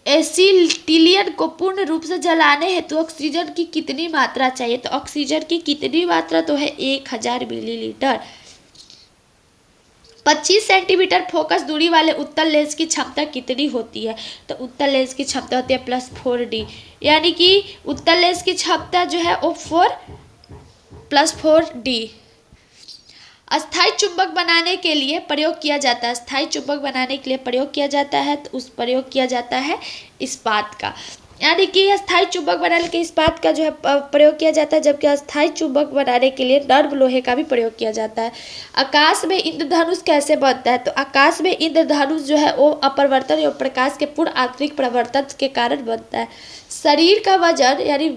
एसिटिलीन को पूर्ण रूप से जलाने हेतु ऑक्सीजन की कितनी मात्रा चाहिए? तो ऑक्सीजन की कितनी मात्रा तो है 1000 मिलीलीटर। 25 सेंटीमीटर फोकस दूरी वाले उत्तल लेंस की क्षमता कितनी होती है? तो उत्तल लेंस की क्षमता होती है +4D। यानी कि उत्तल लेंस की क्षमता जो है वो +4D। अस्थायी चुंबक बनाने के लिए प्रयोग किया जाता है। अस्थायी चुंबक बनाने के लिए प्रयोग किया जाता है तो उस प्रयोग किया जाता है इस्पात का। यानी कि अस्थायी चुंबक बनाने के इस्पात का जो है प्रयोग किया जाता है, जबकि अस्थायी चुंबक बनाने के लिए नर्म लोहे का भी प्रयोग किया जाता है। आकाश में इंद्रधनुष कैसे बनता है? तो आकाश में इंद्रधनुष जो है वो अपरिवर्तन एवं प्रकाश के पूर्ण आंतरिक परिवर्तन के कारण बनता है। शरीर का वजन यानी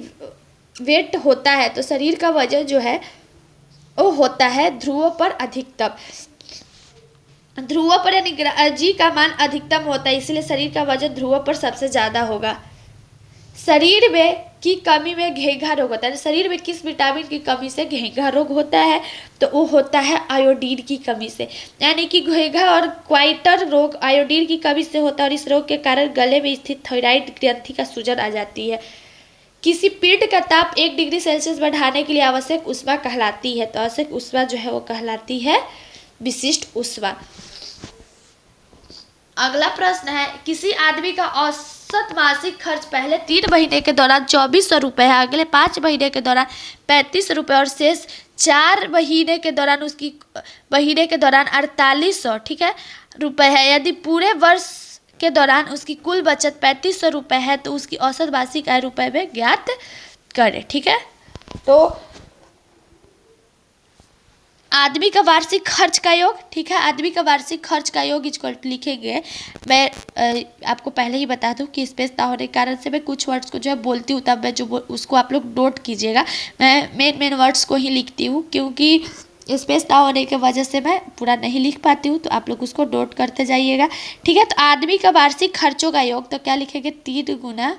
वेट होता है, तो शरीर का वजन जो है वो होता है ध्रुवों पर अधिकतम। ध्रुवों पर यानी G का मान अधिकतम होता है, इसलिए शरीर का वजन ध्रुवों पर सबसे ज्यादा होगा। शरीर में की कमी में घेंघा रोग होता है। शरीर में किस विटामिन की कमी से घेंघा रोग होता है? तो वो होता है आयोडीन की कमी से। यानी कि घेंघा और क्वाइटर रोग आयोडीन की कमी से होता है और इस रोग के कारण गले में स्थित थायराइड ग्रंथि का सूजन आ जाती है। किसी पिंड का ताप 1 डिग्री सेल्सियस बढ़ाने के लिए आवश्यक ऊष्मा कहलाती है? तो आवश्यक ऊष्मा जो है वो कहलाती है विशिष्ट ऊष्मा। अगला प्रश्न है, किसी आदमी का औसत मासिक खर्च पहले 3 महीने के दौरान 2400 रुपये है, अगले 5 महीने के दौरान 35 रुपये और शेष 4 महीने के दौरान 4800, ठीक है, रुपये है। यदि पूरे वर्ष के दौरान उसकी कुल बचत 3500 रुपये है तो उसकी औसत मासिक आय रुपये में ज्ञात करें, ठीक है। तो आदमी का वार्षिक खर्च का योग, ठीक है, आदमी का वार्षिक खर्च का योग इक्वल टू लिखेंगे। मैं आपको पहले ही बता दूं कि स्पेस ना होने के कारण से मैं कुछ वर्ड्स को जो है बोलती हूँ, तब मैं जो उसको आप लोग नोट कीजिएगा। मैं मेन वर्ड्स को ही लिखती हूँ, क्योंकि स्पेस ना होने की वजह से मैं पूरा नहीं लिख पाती हूँ, तो आप लोग उसको नोट करते जाइएगा, ठीक है। तो आदमी का वार्षिक खर्चों का योग तो क्या लिखेंगे, 3 गुना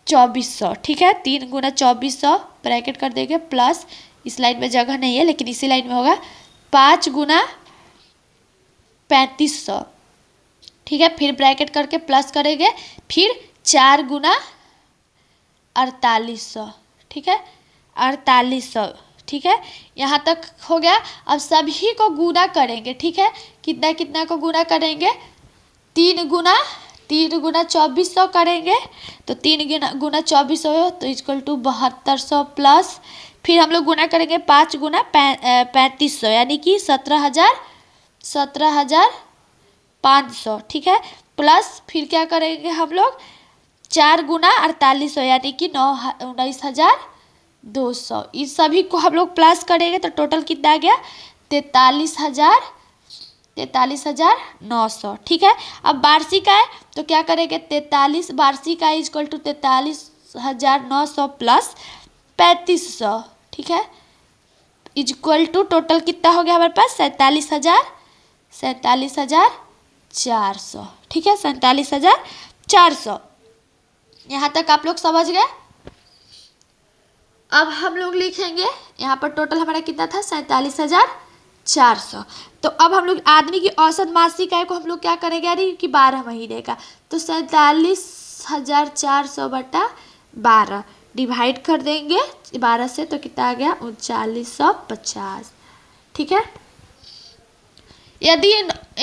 2400, ठीक है, 3 गुना 2400 ब्रैकेट कर देंगे, प्लस इस लाइन में जगह नहीं है लेकिन इसी लाइन में होगा 5 गुना 3500, ठीक है, फिर ब्रैकेट करके प्लस करेंगे, फिर 4 गुना 4800, ठीक है, 4800, ठीक है, यहाँ तक हो गया। अब सभी को गुना करेंगे, ठीक है, कितना कितना को गुना करेंगे, 3 गुना 2400 करेंगे, तो 3 गुना 2400 तो इक्वल टू 7200, प्लस फिर हम लोग गुना करेंगे 5 गुना 3500 यानी कि 17,500, ठीक है, प्लस फिर क्या करेंगे हम लोग 4 गुना 4800 यानी कि 19,200। इस सभी को हम लोग प्लस करेंगे तो टोटल कितना आ गया, 43,900, ठीक है। अब वार्षिक आय तो क्या करेंगे, 43 वार्षिक आय इक्वल टू 43,900 प्लस 3500, ठीक है, इक्वल टू टोटल कितना हो गया हमारे पास, 47,400, ठीक है, 47,400। यहाँ तक आप लोग समझ गए। अब हम लोग लिखेंगे यहाँ पर टोटल हमारा कितना था, 47,400। तो अब हम लोग आदमी की औसत मासिक आय को हम लोग क्या करेंगे, यानी कि 12 महीने का, तो 47,400 बटा 12 डिवाइड कर देंगे 12 से, तो कितना आ गया, 3950, ठीक है। यदि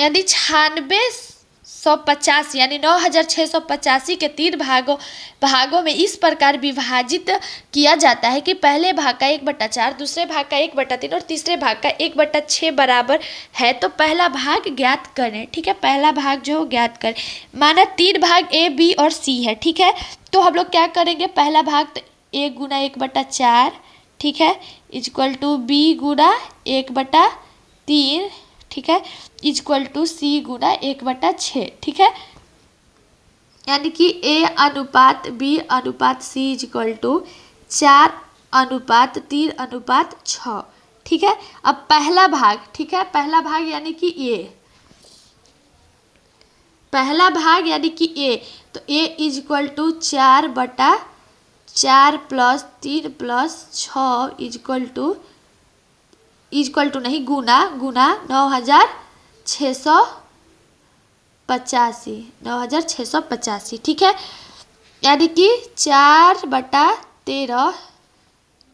9650 यानी 9685 के 3 भागों में इस प्रकार विभाजित किया जाता है कि पहले भाग का 1/4, दूसरे भाग का 1/3 और तीसरे भाग का 1/6 बराबर है, तो पहला भाग ज्ञात करें, ठीक है, पहला भाग जो ज्ञात करें। माना 3 भाग ए बी और सी है, ठीक है, तो हम लोग क्या करेंगे, पहला भाग तो 1 गुना 1/4, ठीक है, इक्वल टू बी गुना 1/3, ठीक है, इक्वल टू सी गुना 1/6, ठीक है, यानी कि ए अनुपात बी अनुपात सी इक्वल टू 4:3:6, ठीक है। अब पहला भाग, ठीक है, पहला भाग यानी कि ए, पहला भाग यानी कि ए, तो a equal to 4/4 plus 3 plus 6 equal to नहीं गुना 9,685, ठीक है, यानी कि 4/13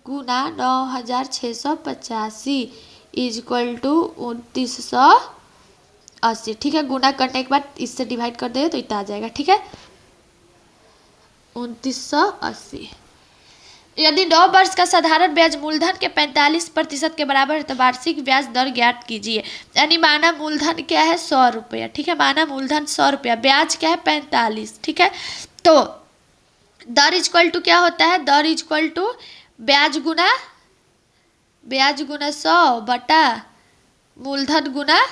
गुना 9,685 इक्वल टू 2980, ठीक है, गुना करने के बाद इससे डिवाइड कर देंगे तो इतना आ जाएगा, ठीक है, 2980। यदि 9 वर्ष का साधारण ब्याज मूलधन के 45% के बराबर है तो वार्षिक ब्याज दर ज्ञात कीजिए। यानी माना मूलधन क्या है, 100 रुपया, ठीक है, माना मूलधन 100 रुपया, ब्याज क्या है 45, ठीक है, तो दर इक्वल टू क्या होता है, दर इक्वल टू ब्याज गुना 100 बटा मूलधन गुना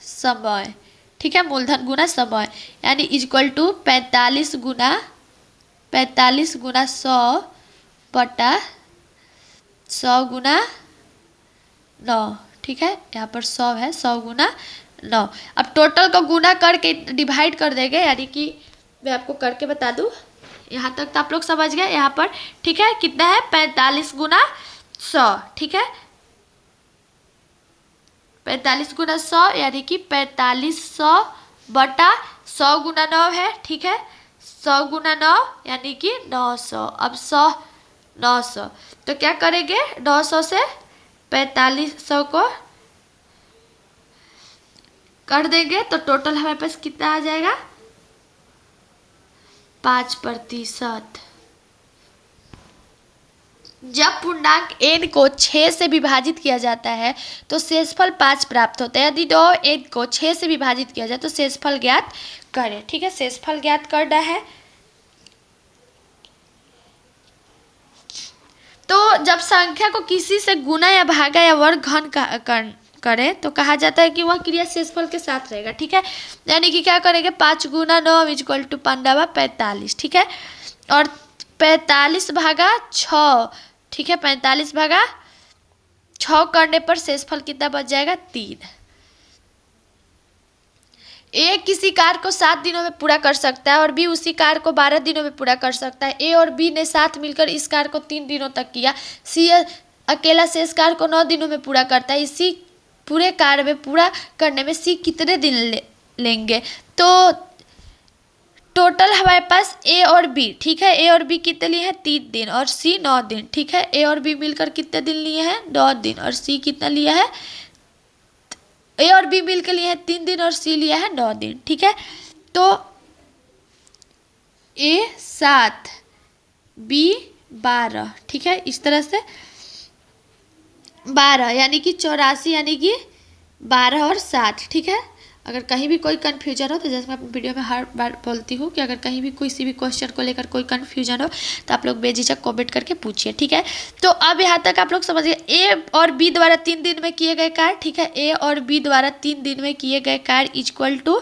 समय, ठीक है, मूलधन गुना समय, यानी इक्वल टू 45 गुना 100 बटा 100 गुना 9, ठीक है, यहाँ पर 100 है, 100 गुना 9। अब टोटल को गुना करके डिवाइड कर देंगे, यानी कि मैं आपको करके बता दूँ, यहाँ तक तो आप लोग समझ गए यहाँ पर, ठीक है, कितना है 45 गुना 100, ठीक है, 45 गुना 100 यानी कि 4500 बटा 100 गुना 9 है, ठीक है, 100 गुना 9 यानी कि 900। अब 900 तो क्या करेंगे, 900 से 4500 को कर देंगे तो टोटल हमारे पास कितना आ जाएगा, 5%। जब पूर्णांक n को 6 से विभाजित किया जाता है तो शेषफल 5 प्राप्त होता है। यदि 9n को 6 से विभाजित किया जाए तो शेषफल ज्ञात करें। ठीक है, शेषफल ज्ञात करना है। तो जब संख्या को किसी से गुना या भागा या वर्ग घन करे तो कहा जाता है कि वह क्रिया शेषफल के साथ रहेगा। ठीक है, यानी कि क्या करेंगे, 5 गुना 9 इक्वल टू 15 45। ठीक है, और 45 भागा 6। ठीक है, 45 भागा 6 करने पर शेषफल कितना बच जाएगा, 3। ए किसी कार्य को 7 दिनों में पूरा कर सकता है और बी उसी कार्य को 12 दिनों में पूरा कर सकता है। ए और बी ने साथ मिलकर इस कार्य को 3 दिनों तक किया। सी अकेला शेष कार्य को 9 दिनों में पूरा करता है। इसी पूरे कार्य में पूरा करने में सी कितने दिन लेंगे? तो टोटल हमारे पास ए और बी, ठीक है, ए और बी कितने लिए हैं, 3 दिन, और सी 9 दिन। ठीक है, ए और बी मिलकर कितने दिन लिए हैं, 9 दिन, और सी कितना लिया है, ए और बी मिल के लिए है 3 दिन और सी लिया है 9 दिन। ठीक है, तो ए 7 बी 12। ठीक है, इस तरह से 12 यानी कि 84, यानी कि 12 और 7। ठीक है, अगर कहीं भी कोई कन्फ्यूजन हो तो जैसे मैं अपनी वीडियो में हर बार बोलती हूँ कि अगर कहीं भी किसी भी क्वेश्चन को लेकर कोई कन्फ्यूजन हो तो आप लोग बेझिझक कमेंट करके पूछिए। ठीक है, तो अब यहाँ तक आप लोग समझिए ए और बी द्वारा 3 दिन में किए गए कार्य। ठीक है, ए और बी द्वारा 3 दिन में किए गए कार्य इक्वल टू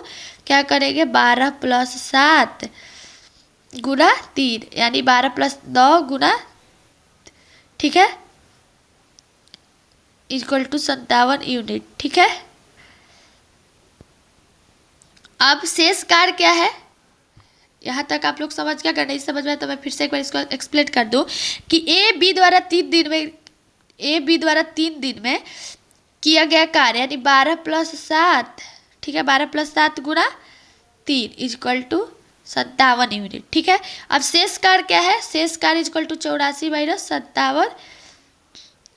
क्या करेंगे, 12 + 7 गुना 3, यानी 12 + 9 गुना, ठीक है, इक्वल टू 57 यूनिट। ठीक है, अब शेष कार्य क्या है, यहाँ तक आप लोग समझ गया। अगर नहीं समझ में तो मैं फिर से एक बार इसको एक्सप्लेन कर दूँ कि ए बी द्वारा 3 दिन में किया गया कार्य, यानी 12 + 7, ठीक है, 12 + 7 गुना 3 इक्वल टू 57 यूनिट। ठीक है, अब शेष कार्य क्या है, शेष कार्य इक्वल टू 84 - 57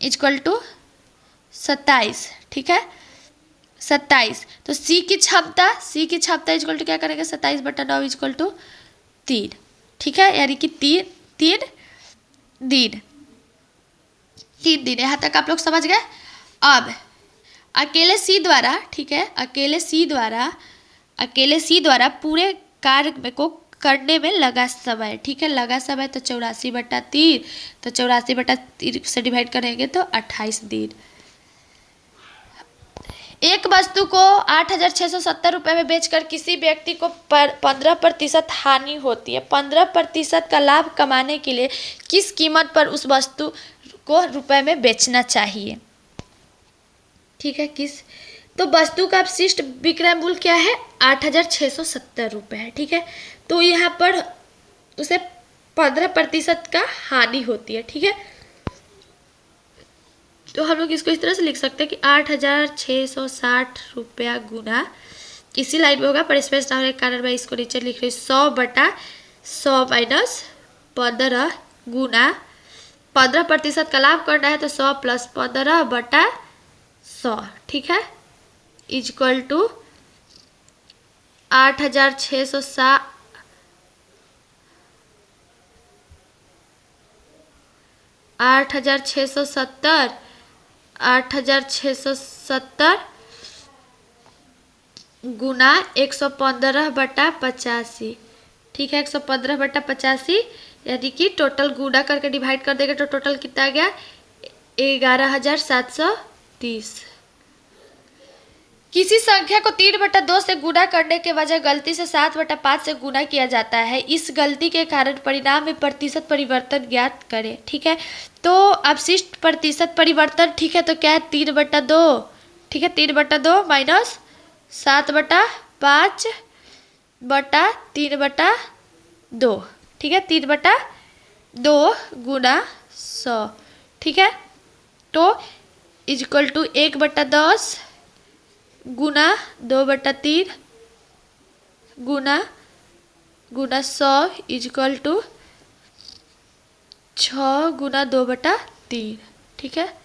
इक्वल टू 27। ठीक है, 27। तो सी की क्षमता इक्वल टू क्या करेंगे, 27/9 इक्वल टू 3। ठीक है, यानी कि 3 दिन। यहाँ तक आप लोग समझ गए। अब अकेले सी द्वारा, ठीक है, अकेले सी द्वारा पूरे कार्य को करने में लगा समय, ठीक है, लगा समय तो 84/3, तो 84/3 से डिवाइड करेंगे तो 28 दिन। एक वस्तु को 8,670 रुपये में बेचकर किसी व्यक्ति को 15% हानि होती है। 15% का लाभ कमाने के लिए किस कीमत पर उस वस्तु को रुपए में बेचना चाहिए? ठीक है, किस, तो वस्तु का अपशिष्ट विक्रय मूल्य क्या है, 8,670 रुपये है। ठीक है, तो यहाँ पर उसे 15% का हानि होती है। ठीक है, तो हम लोग इसको इस तरह से लिख सकते हैं कि 8,660 रुपया गुना, इसी लाइन में होगा पर स्पेस ना होने के कारण मैं इसको नीचे लिख रही हूँ, 100/100 माइनस 15 गुना 15% का लाभ करना है तो 100 + 15/100। ठीक है, इक्वल टू 8,660 8,670 गुना 115/85। ठीक है, 115/85, यानी कि टोटल गुना करके डिवाइड कर देंगे तो टोटल कितना आ गया, 11,730। किसी संख्या को 3/2 से गुना करने के बजाय गलती से 7/5 से गुना किया जाता है। इस गलती के कारण परिणाम में प्रतिशत परिवर्तन ज्ञात करें। ठीक है, तो अपशिष्ट प्रतिशत परिवर्तन, ठीक है, तो क्या है, 3/2। ठीक है, 3/2 माइनस 7/5/3/2। ठीक है, 3/2 गुना 100। ठीक है, तो इक्वल टू 1/10 गुना 2/3 गुना 100 इक्वल टू 6 गुना 2/3। ठीक है,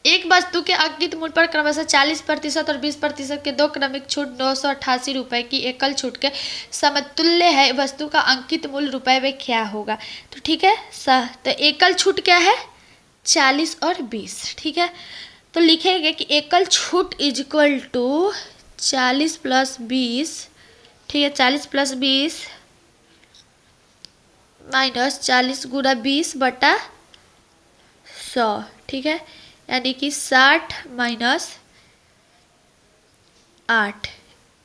एक वस्तु के अंकित मूल्य पर क्रमशः 40% और 20% के दो क्रमिक छूट 988 रुपए की एकल छूट के समतुल्य है। वस्तु का अंकित मूल्य रुपए में क्या होगा? तो ठीक है तो एकल छूट क्या है? 40 और 20। ठीक है, तो लिखेंगे कि एकल छूट इज इक्वल टू 40 + 20। ठीक है, 40 + 20 माइनस 40 × 20/100। ठीक है, यानी कि 60 - 8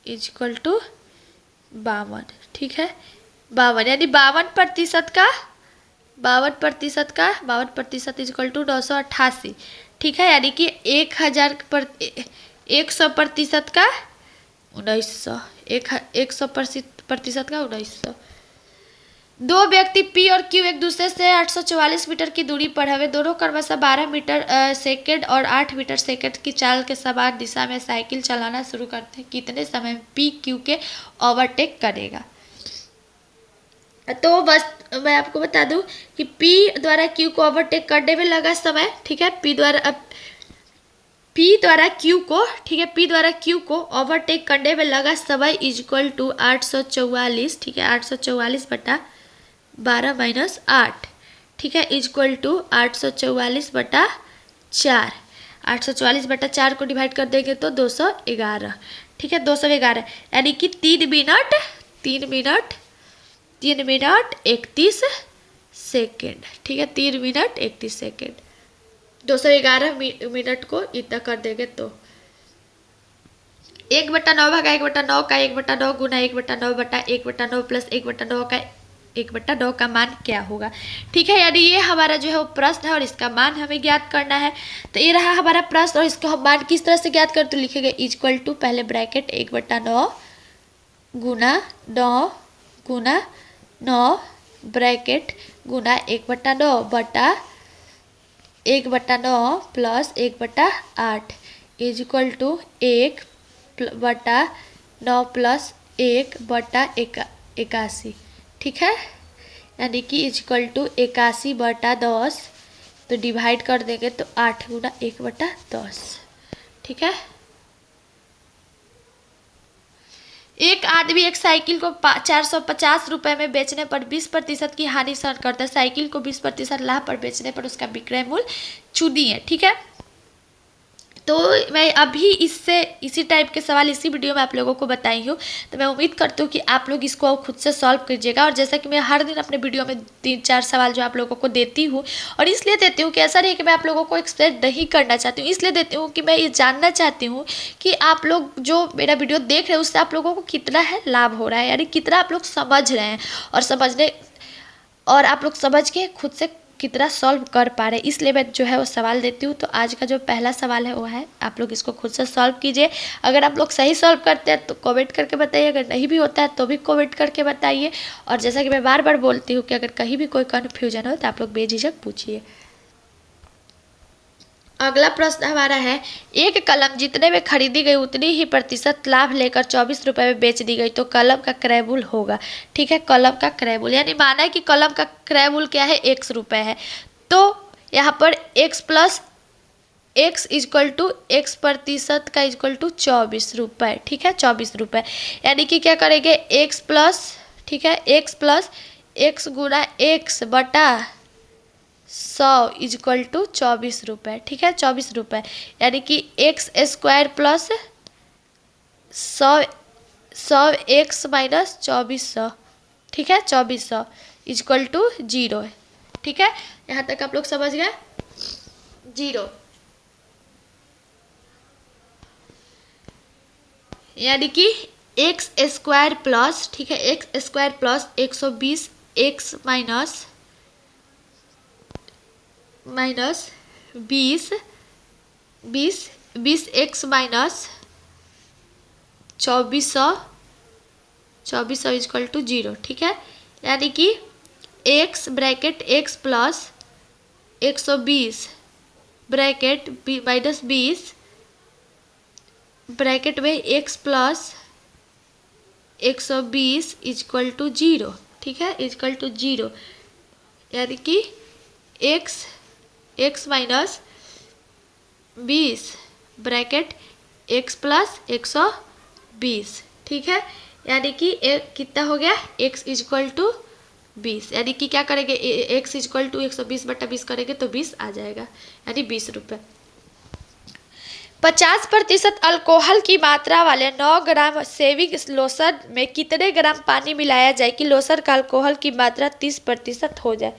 इज इक्वल टू 52। ठीक है, 52 यानी 52% का 52% इज इक्वल टू 988। ठीक है, यानी कि 100% का 1900। 100% का 1900। दो व्यक्ति पी और क्यू एक दूसरे से 844 मीटर की दूरी पर हवे। दोनों क्रमशः 12 मीटर सेकेंड और 8 मीटर सेकेंड की चाल के समान दिशा में साइकिल चलाना शुरू करते हैं। कितने समय में पी क्यू के ओवरटेक करेगा? तो बस मैं आपको बता दूं कि पी द्वारा क्यू को ओवरटेक करने में लगा समय, ठीक है, पी द्वारा क्यू को, ठीक है, पी द्वारा क्यू को ओवरटेक करने में लगा समय इज इक्वल टू 844। ठीक है, 844/12 - 8। ठीक है, इज इक्वल टू 844/4। 844/4 को डिवाइड कर देंगे तो 211। ठीक है, 211 यानी कि 3 मिनट 31 सेकेंड। ठीक है, 3 मिनट 31 सेकेंड। 211 मिनट को इतना कर देंगे तो 1/9 भागा 1/9 का 1/9 गुना 1/9 बटा 1/9 प्लस 1/9 का 1/9 का मान क्या होगा? ठीक है, यानी ये हमारा जो है वो प्रश्न है और इसका मान हमें ज्ञात करना है। तो ये रहा हमारा प्रश्न और इसका हम मान किस तरह से ज्ञात करते, तो लिखेंगे इक्वल टू पहले ब्रैकेट 1/9 गुना 9 ब्रैकेट गुना 1/9 बटा 1/9 plus 1/8 is equal to 1/9 plus 1/81। ठीक है, यानी कि इज इक्वल टू 81/10। तो डिवाइड कर देंगे तो 8 गुना 1/10। ठीक है, एक आदमी एक साइकिल को 450 रुपए में बेचने पर 20% की हानि सहन करता है। साइकिल को 20% लाभ पर बेचने पर उसका विक्रय मूल्य चुनिए। ठीक है, तो मैं अभी इसी टाइप के सवाल इसी वीडियो में आप लोगों को बताई हूँ। तो मैं उम्मीद करती हूँ कि आप लोग इसको खुद से सॉल्व कीजिएगा। और जैसा कि मैं हर दिन अपने वीडियो में 3-4 सवाल जो आप लोगों को देती हूँ, और इसलिए देती हूँ कि ऐसा नहीं कि मैं आप लोगों को एक्सप्लेन नहीं करना चाहती हूँ, इसलिए देती हूँ कि मैं ये जानना चाहती हूँ कि आप लोग जो मेरा वीडियो देख रहे हैं उससे आप लोगों को कितना है लाभ हो रहा है, यानी कितना आप लोग समझ रहे हैं और आप लोग समझ के खुद से कितना सॉल्व कर पा रहे हैं। इसलिए मैं जो है वो सवाल देती हूँ। तो आज का जो पहला सवाल है वो है, आप लोग इसको खुद से सॉल्व कीजिए। अगर आप लोग सही सॉल्व करते हैं तो कमेंट करके बताइए, अगर नहीं भी होता है तो भी कमेंट करके बताइए। और जैसा कि मैं बार बार बोलती हूँ कि अगर कहीं भी कोई कन्फ्यूजन हो तो आप लोग बेझिझक पूछिए। अगला प्रश्न हमारा है, एक कलम जितने में खरीदी गई उतनी ही प्रतिशत लाभ लेकर 24 रुपये में बेच दी गई तो कलम का क्रय मूल्य होगा। ठीक है, कलम का क्रय मूल्य यानी माना है कि कलम का क्रय मूल्य क्या है, 1 रुपये है। तो यहाँ पर x इक्वल टू x प्रतिशत का इक्वल टू 24 रुपये। ठीक है, 24 रुपये यानी कि क्या करेंगे x प्लस, ठीक है, x प्लस x गुना x बटा 100 इज इक्वल टू 24 रुपये। ठीक है, 24 रुपये यानी कि x² प्लस 100x माइनस 2400। ठीक है, 2400 इज इक्वल टू 0 है। ठीक है, यहाँ तक आप लोग समझ गए, 0 यानी कि x² प्लस, ठीक है, x² plus 120 x minus 20x minus 2400 equal to 0। ठीक है, यानी कि x bracket x plus 120 bracket minus 20 bracket में x प्लस 120 इक्वल टू 0। ठीक है, इक्वल टू 0 यानी कि x minus 20 bracket x plus 120, ठीक है। यानी कि कितना हो गया, x इजक्वल टू 20, यानी कि क्या करेंगे, x इजक्वल टू 120/20 करेंगे तो 20 आ जाएगा, यानी 20 रुपये। 50% अल्कोहल की मात्रा वाले 9 ग्राम शेविंग लोशन में कितने ग्राम पानी मिलाया जाए कि लोशन का अल्कोहल की मात्रा 30% हो जाए,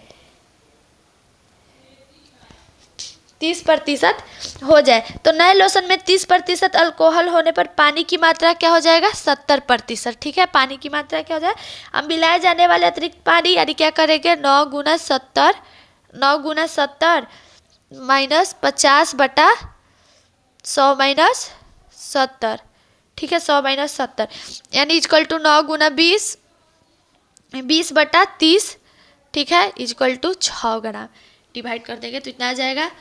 30% हो जाए। तो नए लोशन में 30% अल्कोहल होने पर पानी की मात्रा क्या हो जाएगा, 70%, ठीक है। पानी की मात्रा क्या हो जाए, अब मिलाए जाने वाले अतिरिक्त पानी यानी क्या करेंगे, 9 गुना 70 माइनस 50/100 माइनस 70, ठीक है, 100 माइनस 70 यानी इजक्वल टू 9 गुना 20, 20/30, ठीक है, इजक्वल टू 6 ग्राम। डिवाइड कर देंगे तो इतना आ जाएगा।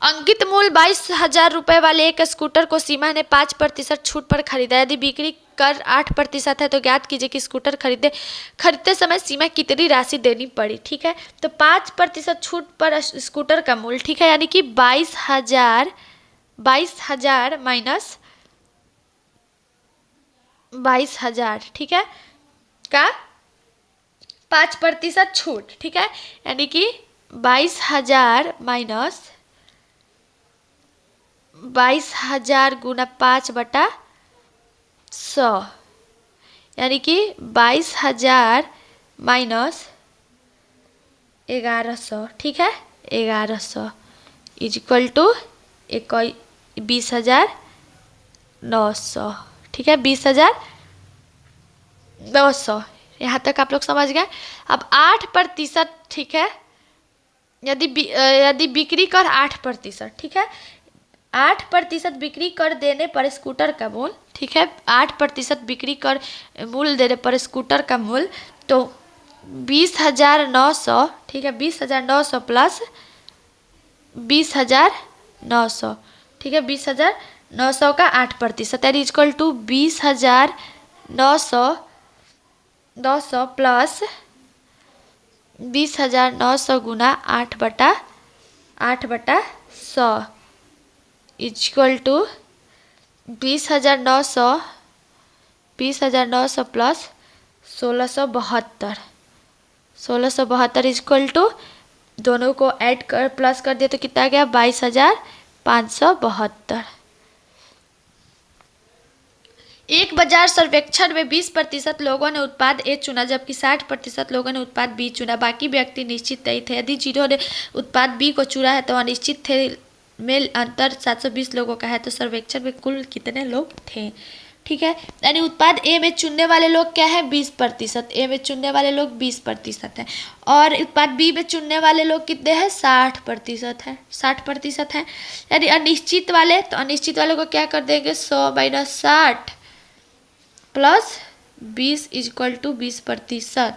अंकित मूल्य 22,000 रुपये वाले एक स्कूटर को सीमा ने 5% छूट पर खरीदा। यदि बिक्री कर 8% है तो ज्ञात कीजिए कि स्कूटर खरीदते समय सीमा कितनी राशि देनी पड़ी, ठीक है। तो 5% छूट पर स्कूटर का मूल्य, ठीक है, यानी कि 22,000 माइनस 22,000, ठीक है, का 5% छूट, ठीक है, यानी कि 22,000 माइनस 22,000 गुना 5/100, यानी कि 22,000 माइनस 1100, ठीक है, 1100 इजक्वल टू 20,900, ठीक है, 20,900। यहाँ तक आप लोग समझ गए। अब 8%, ठीक है, यदि बिक्री कर 8%, ठीक है, 8% बिक्री कर देने पर स्कूटर का मूल्य, ठीक है, 8% बिक्री कर मूल्य देने पर स्कूटर का मूल्य तो 20,900, ठीक है, 20,900 प्लस 20,900, ठीक है, 20,900 का 8% यानी इजक्वल टू 20,900 प्लस 20,900 गुना 8/100 equal to 20,900 plus 1672 equal to, दोनों को ऐड कर प्लस कर दिया तो कितना आ गया, 22,572। एक बाजार सर्वेक्षण में 20% लोगों ने उत्पाद ए चुना जबकि 60% लोगों ने उत्पाद बी चुना। बाकी व्यक्ति निश्चित नहीं थे। यदि जिन्होंने उत्पाद बी को चुना है तो अनिश्चित थे में अंतर 720 लोगों का है, तो सर्वेक्षण में कुल कितने लोग थे, ठीक है। यानी उत्पाद ए में चुनने वाले लोग क्या है, 20%, ए में चुनने वाले लोग 20% हैं, और उत्पाद बी में चुनने वाले लोग कितने हैं, 60% है, 60% है। यानी अनिश्चित वाले, तो अनिश्चित वाले को क्या कर देंगे, 100 माइनस 60 प्लस 20 इजक्वल टू 20%,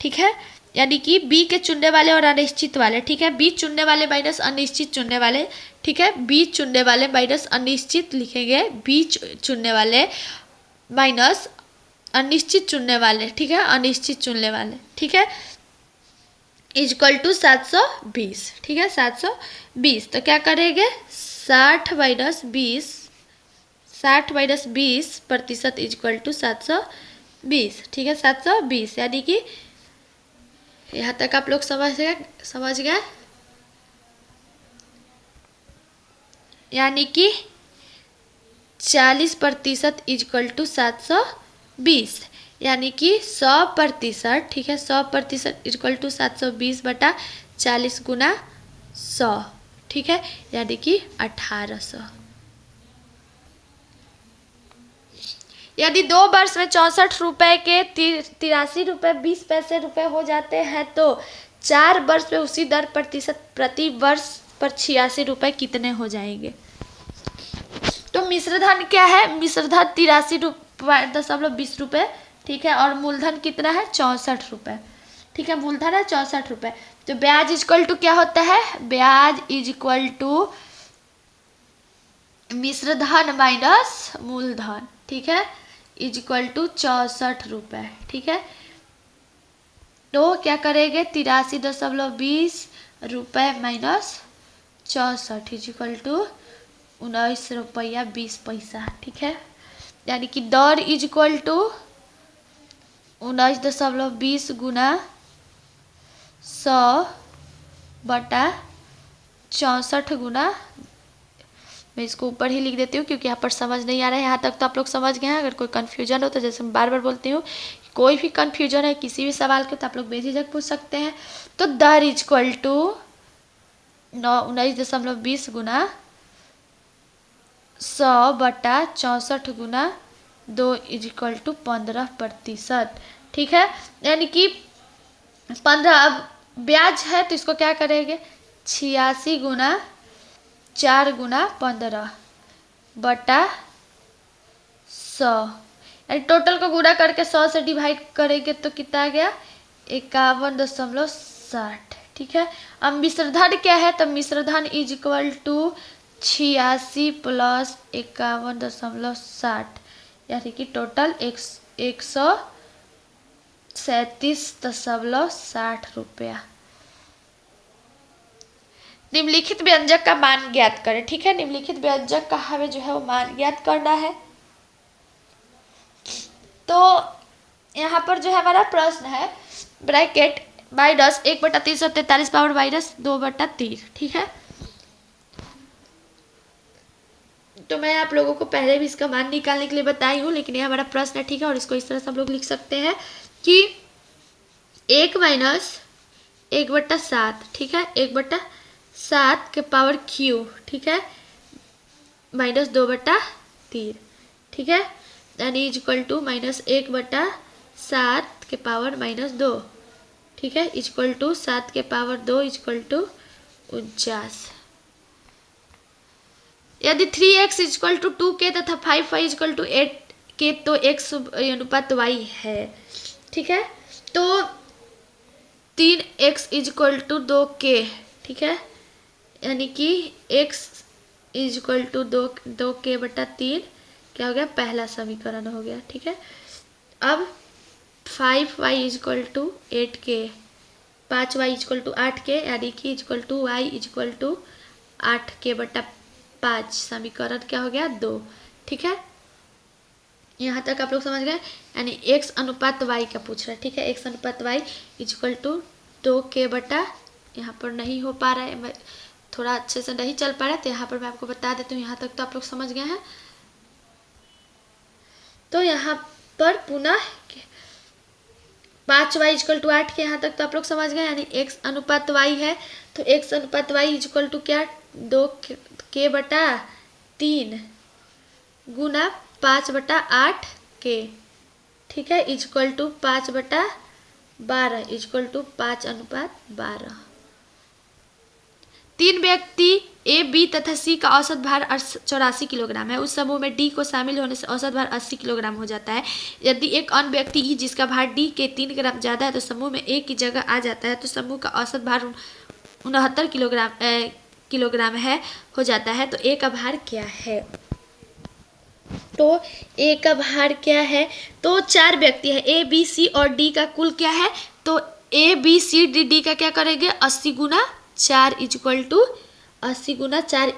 ठीक है। यानी कि बी के चुनने वाले और अनिश्चित वाले, ठीक है, बी चुनने वाले माइनस अनिश्चित चुनने वाले, ठीक है, बी चुनने वाले माइनस अनिश्चित लिखेंगे, बी चुनने वाले माइनस अनिश्चित चुनने वाले, ठीक है, अनिश्चित चुनने वाले, ठीक है, इजक्वल टू 720, ठीक है, 720। तो क्या करेंगे, 60 माइनस 20% इजक्वल टू 720, ठीक है, 720। यानी कि यहाँ तक आप लोग समझ गए। यानी कि 40% इजक्वल टू 720, यानी कि 100%, ठीक है, 100% इजक्वल टू 720/40 गुना 100, ठीक है, यानी कि 1800। यदि 2 वर्ष में 64 रुपए के 83 रुपये 20 पैसे हो जाते हैं तो 4 वर्ष में उसी दर प्रतिशत प्रति वर्ष पर 86 रुपये कितने हो जाएंगे। तो मिश्रधन क्या है, मिश्रधन 83.20 रुपये, ठीक है, और मूलधन कितना है, 64 रुपये, ठीक है, मूलधन है 64 रुपये। तो ब्याज इजक्वल टू क्या होता है, ब्याज इजक्वल टू मिश्रधन माइनस मूलधन, ठीक है, इजक्वल टू 64 रुपये, ठीक है। तो क्या करेंगे, 83.20 रुपये माइनस 64 इजक्वल टू 19 रुपया 20 पैसा। ठीक है, यानी कि दर इज इक्वल टू 19.20 गुना 100/64 गुना, मैं इसको ऊपर ही लिख देती हूँ क्योंकि यहाँ पर समझ नहीं आ रहा है। यहाँ तक तो आप लोग समझ गए हैं। अगर कोई कन्फ्यूजन हो तो जैसे मैं बार बार बोलती हूँ, कोई भी कन्फ्यूजन है किसी भी सवाल के तो आप लोग बेझिझक पूछ सकते हैं। तो दर इज इक्वल टू 19.20 गुना 100/64 गुना 2 इज इक्वल टू 15%। ठीक है, यानी कि 15, अब ब्याज है तो इसको क्या करेंगे, 86 गुना 4 गुना 15/100, यानी टोटल को गुणा करके 100 से डिवाइड करेंगे तो कितना आ गया, 51.60। ठीक है, अब मिश्रधन क्या है, तो मिश्रधन इज इक्वल टू 86 प्लस 51.60, यानी कि टोटल 137.60 रुपया। निम्नलिखित व्यंजक का मान ज्ञात करें। ठीक है, निम्नलिखित व्यंजक का हमें जो है वो मान ज्ञात करना है। तो यहाँ पर जो है हमारा प्रश्न है, ब्रैकेट माइनस 1/343 पावर माइनस 2/3। ठीक है, तो मैं आप लोगों को पहले भी इसका मान निकालने के लिए बताई हूँ, लेकिन ये हमारा प्रश्न है। ठीक है, और इसको इस तरह से हम लोग लिख सकते हैं कि 1 माइनस 1/7। ठीक है, 1/7 के पावर क्यू। ठीक है, माइनस 2/3। ठीक है, यानी इज इक्वल टू माइनस 1/7 के पावर माइनस 2। ठीक है, इज इक्वल टू 7 के पावर 2 इज इक्वल टू 49। यदि 3x is equal to 2k तथा 5y is equal to 8k तो x अनुपात y है। ठीक है, तो 3x is equal to 2k। ठीक है, यानी कि x is equal to 2k/3 क्या हो गया, पहला समीकरण हो गया। ठीक है, अब 5y is equal to 8k, 5y is equal to 8k, यानी कि is equal to y is equal to 8k/5, समीकरण क्या हो गया, 2। ठीक है, यहाँ तक आप लोग समझ गए, यानी x अनुपात y का पूछ रहा है। ठीक है, x अनुपात y is equal to 2k/, यहाँ पर नहीं हो पा रहा है, मैं थोड़ा अच्छे से नहीं चल पा रहा है तो यहाँ पर मैं आपको बता देती हूँ। यहाँ तक तो आप लोग समझ गए हैं। तो यहाँ पर पुनः 5y इज इक्वल टू 8 के, यहाँ तक तो आप लोग समझ गए, यानी x अनुपात y है तो x अनुपात y इज इक्वल टू क्या, 2k/3 गुना 5/8k। ठीक है, is equal to 5/12 is equal to 5:12। 3 व्यक्ति ए, बी तथा सी का औसत भार 84 किलोग्राम है। उस समूह में डी को शामिल होने से औसत भार 80 किलोग्राम हो जाता है। यदि एक अन्य व्यक्ति ई जिसका भार डी के 3 ग्राम ज़्यादा है तो समूह में ए की जगह आ जाता है, तो समूह का औसत भार 69 किलोग्राम है हो जाता है। तो ए का भार क्या है, तो ए का भार क्या है, तो 4 व्यक्ति है, ए बी सी और डी का कुल क्या है, तो ए बी सी डी का क्या करेंगे, 80 गुना 4 इज इक्वल टू 80 गुना 4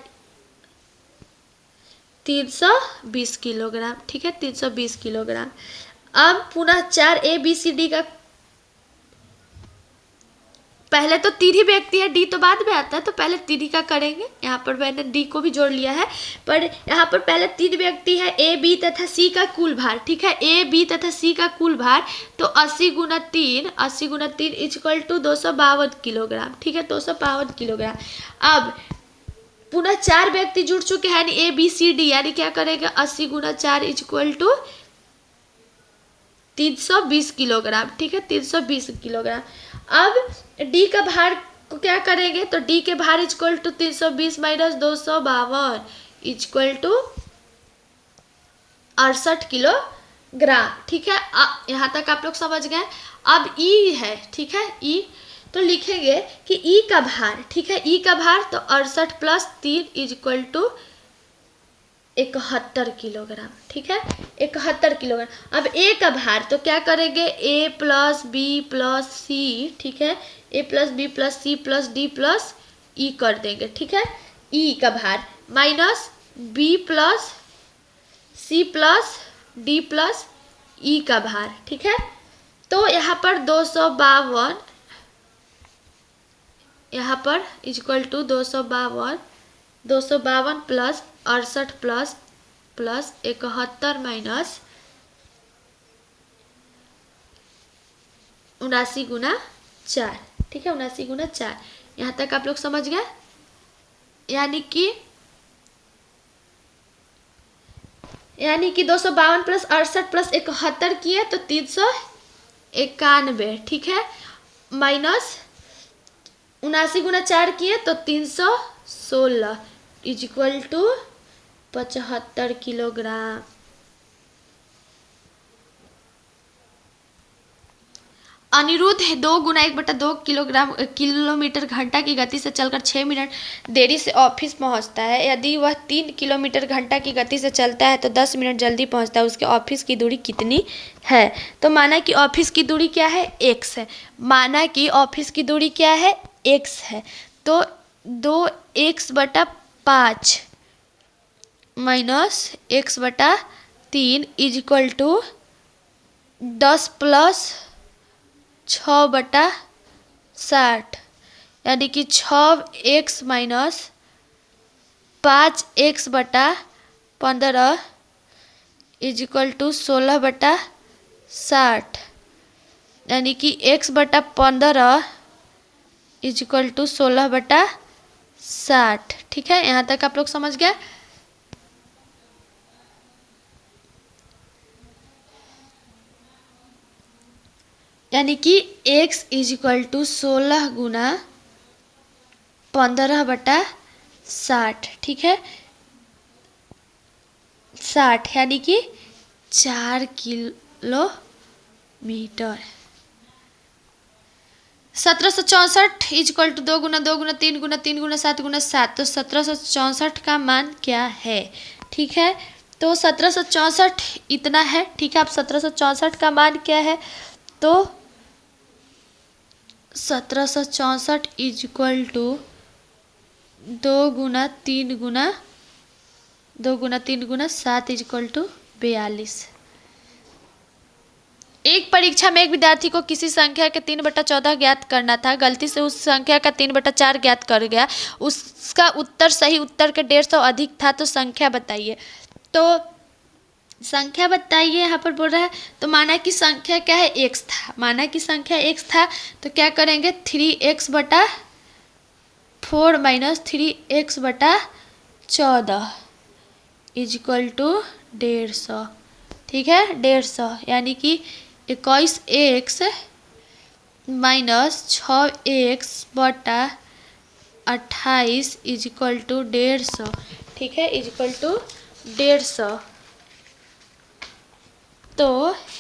320 किलोग्राम। ठीक है, 320 किलोग्राम। अब पुनः 4 ए बी सी डी का, पहले तो 3 ही व्यक्ति है, डी तो बाद में आता है, तो पहले 3 का करेंगे। यहाँ पर मैंने डी को भी जोड़ लिया है, पर यहाँ पर पहले 3 व्यक्ति है, ए बी तथा सी का कुल भार। ठीक है, ए बी तथा सी का कुल भार तो 80 गुना 3 इज इक्वल टू 252 किलोग्राम। ठीक है, 252 किलोग्राम। अब पुनः 4 व्यक्ति जुड़ चुके हैं, यानी ए बी सी डी, यानी क्या करेगा, 80 गुना 4 इज इक्वल टू 320 किलोग्राम। ठीक है, 320 किलोग्राम। अब डी का भार को क्या करेंगे, तो डी के भार is equal to 320 minus 252 is equal to 68 kilogram. ठीक है, यहाँ तक आप लोग समझ गए। अब ई है, ठीक है, ई तो लिखेंगे कि ई का भार, ठीक है, ई का भार तो 68 plus 3 is equal to 71 kilogram. ठीक है, 71 किलोग्राम। अब ए का भार तो क्या करेंगे, a plus b plus c, ठीक है, a plus b plus c plus d plus e कर देंगे। ठीक है, ई का भार minus b plus c plus d plus e का भार। ठीक है, तो यहाँ पर 252, यहाँ पर equal to 252 plus 68 plus 71 minus 79 × 4। ठीक है, 79 × 4। यहाँ तक आप लोग समझ गए। यानी कि 252 प्लस 68 प्लस 71 किए तो 391। ठीक है, माइनस 79 × 4 किए तो 316 equal to 75 kilogram. Aniruddh 2 × 1/2 kilometre घंटा की गति से चलकर 6 मिनट देरी से ऑफिस पहुंचता है। यदि वह 3 किलोमीटर घंटा की गति से चलता है तो 10 मिनट जल्दी पहुंचता है। उसके ऑफिस की दूरी कितनी है? तो माना कि ऑफिस की दूरी क्या है? x है। माना कि ऑफिस की दूरी क्या है? x है। तो 2x/5 minus x/3 equal to 10 plus 6/60, यानी कि 6x minus 5x/15 equal to 16/60, यानी कि x/15 इक्वल टू 16/60। ठीक है, यहाँ तक आप लोग समझ गए। यानी कि x इक्वल टू 16 × 15/60। ठीक है, 60 यानी कि 4 किलोमीटर। 1764 equal to 2 × 2 × 3 × 3 × 7 × 7। तो 1764 का मान क्या है? ठीक है, तो 1764 इतना है। ठीक है, अब 1764 का मान क्या है? तो 1764 इक्वल टू 2 × 3 × 7 इक्वल टू 42। एक परीक्षा में एक विद्यार्थी को किसी संख्या के 3/14 ज्ञात करना था। गलती से उस संख्या का 3/4 ज्ञात कर गया। उसका उत्तर सही उत्तर के 150 अधिक था, तो संख्या बताइए। तो संख्या बताइए यहाँ पर बोल रहा है। तो माना कि संख्या क्या है? x था। माना कि संख्या x था तो क्या करेंगे? 3x/4 minus 3x/14 equal to 150। ठीक है, 150 यानी कि 21x minus 6x/28 equal to 150। ठीक है, इक्वल टू 150। तो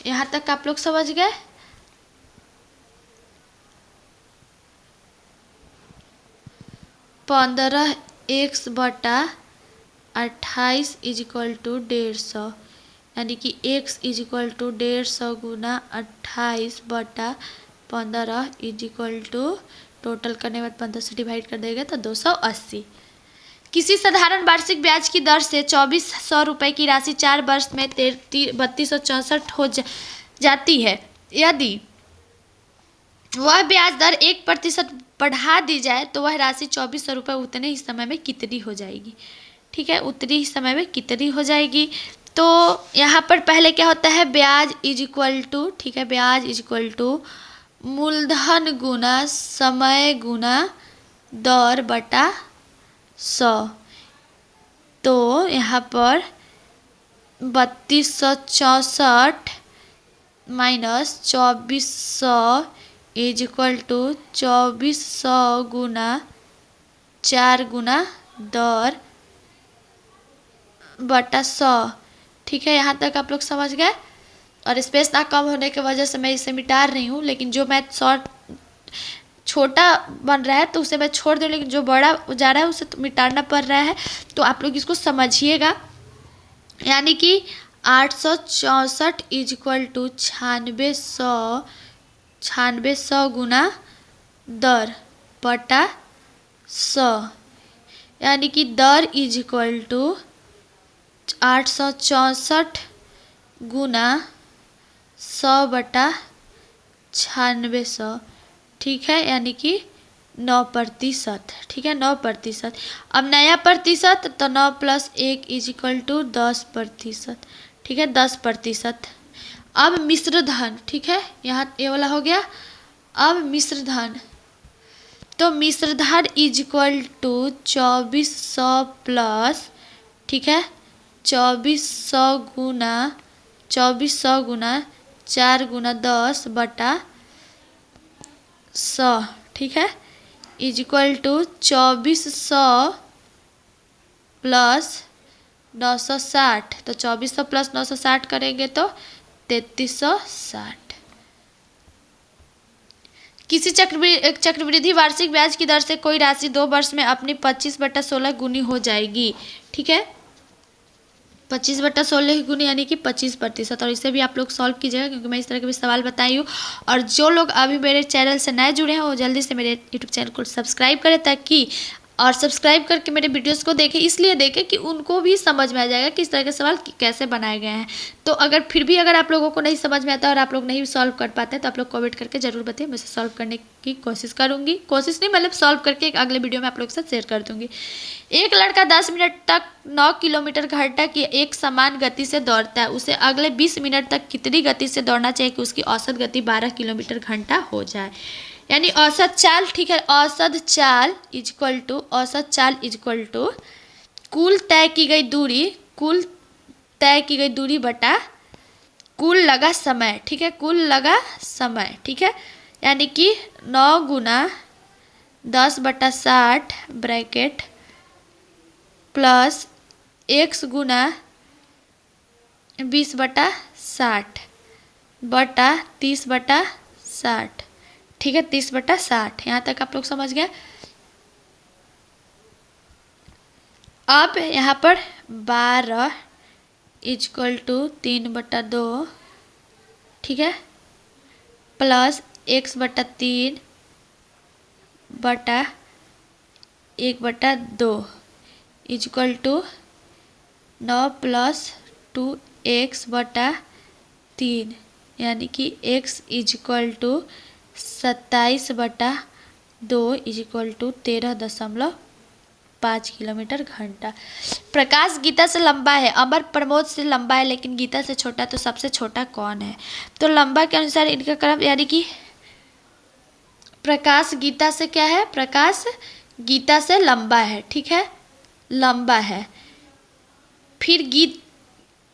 यहाँ तक आप लोग समझ गए। पंद्रह x/28 इक्वल टू 150, यानी कि x equal to 150 × 28/15 equal to total करने के बाद 15 से डिवाइड कर देगा तो 280। किसी साधारण वार्षिक ब्याज की दर से 2400 रुपये की राशि 4 वर्ष में 3264 हो जाती है। यदि वह ब्याज दर 1% बढ़ा दी जाए तो वह राशि 2400 रुपये उतने ही समय में कितनी हो जाएगी? ठीक है, उतनी ही समय में कितनी हो जाएगी? तो यहाँ पर पहले क्या होता है? ब्याज इक्वल टू, ठीक है, ब्याज इक्वल टू मूलधन गुना समय गुना दर बटा 100। तो यहाँ पर 3264 माइनस 2400 इक्वल टू 2400 गुना 4 गुना दर बटा 100। ठीक है, यहाँ तक आप लोग समझ गए। और स्पेस ना कम होने की वजह से मैं इसे मिटा रही हूँ, लेकिन जो मैथ शॉर्ट छोटा बन रहा है तो उसे मैं छोड़ दूँ, लेकिन जो बड़ा जा रहा है उसे तो मिटाना पड़ रहा है। तो आप लोग इसको समझिएगा। यानी कि 864 इक्वल टू 9600 गुना दर बटा 100, यानी कि दर इक्वल टू 864 गुना 100/9600, ठीक है, यानी कि 9%, ठीक है, 9%। अब नया प्रतिशत तो 9 + 1 = 10%, ठीक है, 10%। अब मिश्र धन, ठीक है, यहाँ ये वाला हो गया। अब मिश्र धन, तो मिश्र धन = 2400 प्लस, ठीक है, 2400 गुना 4 गुना 10/100, ठीक है, = 2400 प्लस 960। तो 2400 प्लस 960 करेंगे तो 3360। किसी चक्रवृद्धि वार्षिक ब्याज की दर से कोई राशि 2 वर्ष में अपनी 25/16 गुनी हो जाएगी, ठीक है, 25/16 गुनी यानी कि 25%। और इसे भी आप लोग सॉल्व कीजिएगा, क्योंकि मैं इस तरह के भी सवाल बताई हूँ। और जो लोग अभी मेरे चैनल से नए जुड़े हैं वो जल्दी से मेरे यूट्यूब चैनल को सब्सक्राइब करें, ताकि और सब्सक्राइब करके मेरे वीडियोस को देखें, इसलिए देखें कि उनको भी समझ में आ जाएगा कि इस तरह के सवाल कैसे बनाए गए हैं। तो अगर फिर भी अगर आप लोगों को नहीं समझ में आता और आप लोग नहीं सॉल्व कर पाते हैं तो आप लोग कमेंट करके जरूर बताइए, मैं इसे सॉल्व करने की कोशिश करूँगी। कोशिश नहीं, मतलब सॉल्व करके एक अगले वीडियो में आप लोग के साथ शेयर कर दूँगी। एक लड़का 10 मिनट तक 9 किलोमीटर घंटा की एक समान गति से दौड़ता है, उसे अगले 20 मिनट तक कितनी गति से दौड़ना चाहिए कि उसकी औसत गति 12 किलोमीटर घंटा हो जाए। यानी औसत चाल, ठीक है, औसत चाल इक्वल टू कुल तय की गई दूरी बटा कुल लगा समय, ठीक है, कुल लगा समय, ठीक है, यानी कि 9 गुना 10/60 ब्रैकेट प्लस x गुना 20/60 बटा 30/60, ठीक है, 30/60। यहाँ तक आप लोग समझ गए। अब यहाँ पर 12 = 3/2, ठीक है, प्लस x/3 बटा 1/2 = 9 + 2x/3, यानी कि x = 27/2 = 13.5 किलोमीटर घंटा। प्रकाश गीता से लंबा है, अमर प्रमोद से लंबा है, लेकिन गीता से छोटा, तो सबसे छोटा कौन है? तो लंबा के अनुसार इनका क्रम, यानी कि प्रकाश गीता से क्या है, प्रकाश गीता से लंबा है, ठीक है, लंबा है। फिर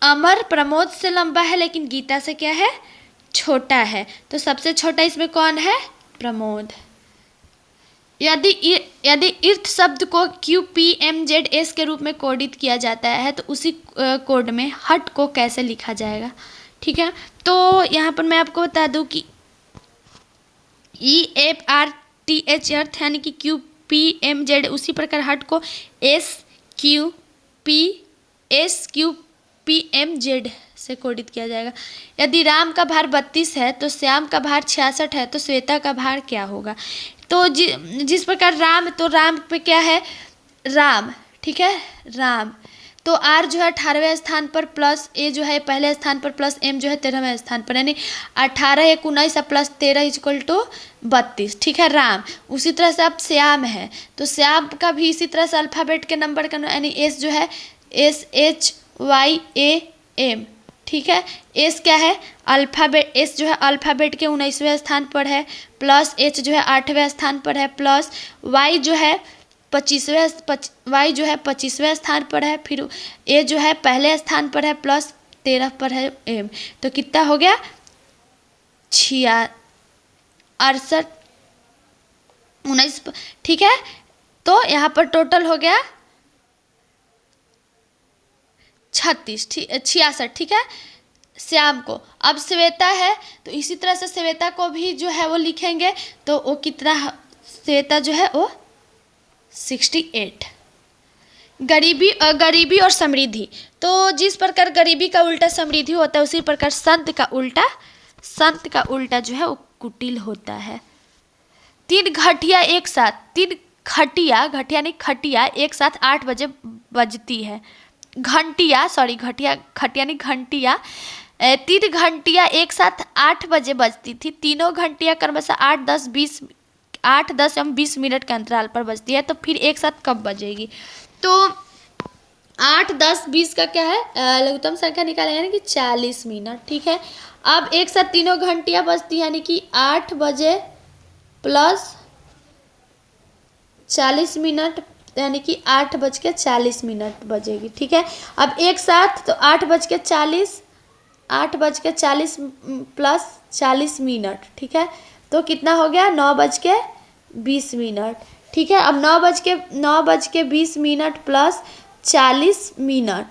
अमर प्रमोद से लंबा है, लेकिन गीता से क्या है, छोटा है। तो सबसे छोटा इसमें कौन है, प्रमोद। यदि इर्थ शब्द को QPMZS के रूप में कोडित किया जाता है तो उसी कोड में हट को कैसे लिखा जाएगा, ठीक है। तो यहाँ पर मैं आपको बता दूं कि EFRTH अर्थ यानी कि QPMZ, उसी प्रकार हट को SQPMZ से कोडित किया जाएगा। यदि राम का भार 32 है तो श्याम का भार 66 है, तो श्वेता का भार क्या होगा? तो जिस प्रकार राम, तो राम पे क्या है, राम, ठीक है, राम। तो R जो है 18वें स्थान पर, प्लस A जो है पहले स्थान पर, प्लस M जो है 13वें स्थान पर, यानी 18 × 19 प्लस 13 = 32, ठीक है, राम। उसी तरह से अब श्याम है, तो श्याम का भी इसी तरह से अल्फ़ाबेट के नंबर का, यानी S जो है SHYAM, ठीक है, एस क्या है, अल्फ़ाबेट, एस जो है अल्फ़ाबेट के 19वें स्थान पर है, प्लस एच जो है 8वें स्थान पर है, प्लस वाई जो है 25वें स्थान पर है, फिर ए जो है पहले स्थान पर है, प्लस 13 पर है एम। तो कितना हो गया, 68 19, ठीक है। तो यहाँ पर टोटल हो गया 66, ठीक है, श्याम को। अब श्वेता है तो इसी तरह से श्वेता को भी जो है वो लिखेंगे, तो वो कितना, श्वेता जो है वो 68। गरीबी और समृद्धि, तो जिस प्रकार गरीबी का उल्टा समृद्धि होता है, उसी प्रकार संत का उल्टा जो है वो कुटिल होता है। तीन घटिया एक साथ 8 बजे बजती है, घंटिया, सॉरी घटिया, घटिया नहीं घंटिया, 3 घंटिया एक साथ 8 बजे बजती थी। तीनों घंटिया क्रमशः 8, 10 एवं 20 मिनट के अंतराल पर बजती है। तो फिर एक साथ कब बजेगी? तो 8, 10, 20 का क्या है, लघुत्तम संख्या निकालेंगे यानी कि 40 मिनट। ठीक है, अब एक साथ तीनों घंटियां बजती है यानी कि 8 बजे प्लस 40 मिनट यानी कि 8:40 बजेगी। ठीक है, अब एक साथ तो 8:40, 8:40 प्लस 40 मिनट। ठीक है, तो कितना हो गया, 9:20। ठीक है, अब 9:20 प्लस 40 मिनट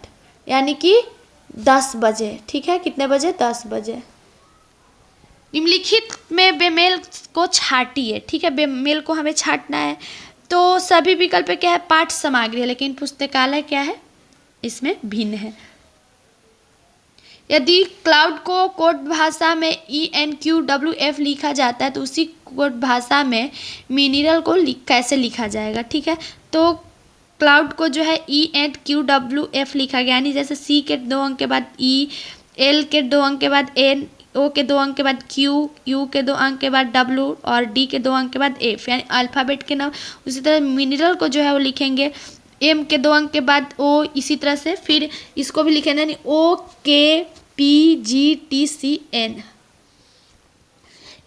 यानी कि 10 बजे। ठीक है, कितने बजे, 10 बजे। निम्नलिखित में बेमेल को छाटिए। ठीक है, बेमेल को हमें छाटना है। तो सभी विकल्प पे क्या है, पाठ्य सामग्री है, लेकिन पुस्तकालय क्या है, इसमें भिन्न है। यदि क्लाउड को कोड भाषा में ENQWF लिखा जाता है तो उसी कोड भाषा में मिनरल को कैसे लिखा जाएगा? ठीक है, तो क्लाउड को जो है ENQWF लिखा गया, यानी जैसे C के 2 अंक के बाद E, L के 2 अंक के बाद N, O के 2 अंक के बाद Q, U के 2 अंक के बाद W और D के 2 अंक के बाद F, यानी अल्फ़ाबेट के नाम। उसी तरह मिनरल को जो है वो लिखेंगे M के 2 अंक के बाद O, इसी तरह से फिर इसको भी लिखेंगे यानी OKPGTCN।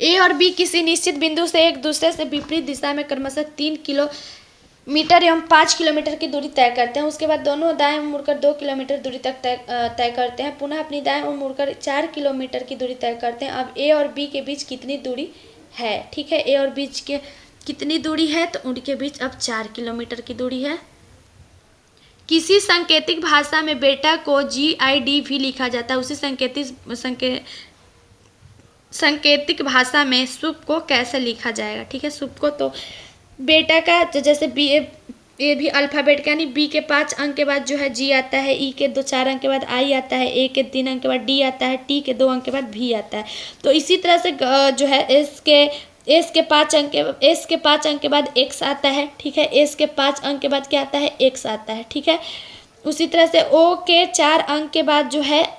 ए और बी किसी निश्चित बिंदु से एक दूसरे से विपरीत दिशा में क्रमशः 3 किलोमीटर एवं 5 किलोमीटर की दूरी तय करते हैं। उसके बाद दोनों दाएं मुड़कर 2 किलोमीटर दूरी तक तय करते हैं। पुनः अपनी दाएं ओर मुड़कर 4 किलोमीटर की दूरी तय करते हैं। अब ए और बी के बीच कितनी दूरी है? ठीक है, ए और बीच के कितनी दूरी है, तो उनके बीच अब 4 किलोमीटर की दूरी है। किसी सांकेतिक भाषा में बेटा को GID भी लिखा जाता है, उसी सांकेतिक भाषा में सुप को कैसे लिखा जाएगा? ठीक है, सुप को तो बेटा का जैसे बी ए भी अल्फ़ाबेट का, यानी बी के 5 अंक के बाद जो है जी आता है, ई के 4 अंक के बाद आई आता है, ए के 3 अंक के बाद डी आता है, टी के 2 अंक के बाद भी आता है। तो इसी तरह से जो है एस के 5 अंक के बाद एक्स आता है। ठीक है, एस के 5 अंक के बाद क्या आता है, एक्स आता है। ठीक है, उसी तरह से ओ के 4 अंक के बाद जो है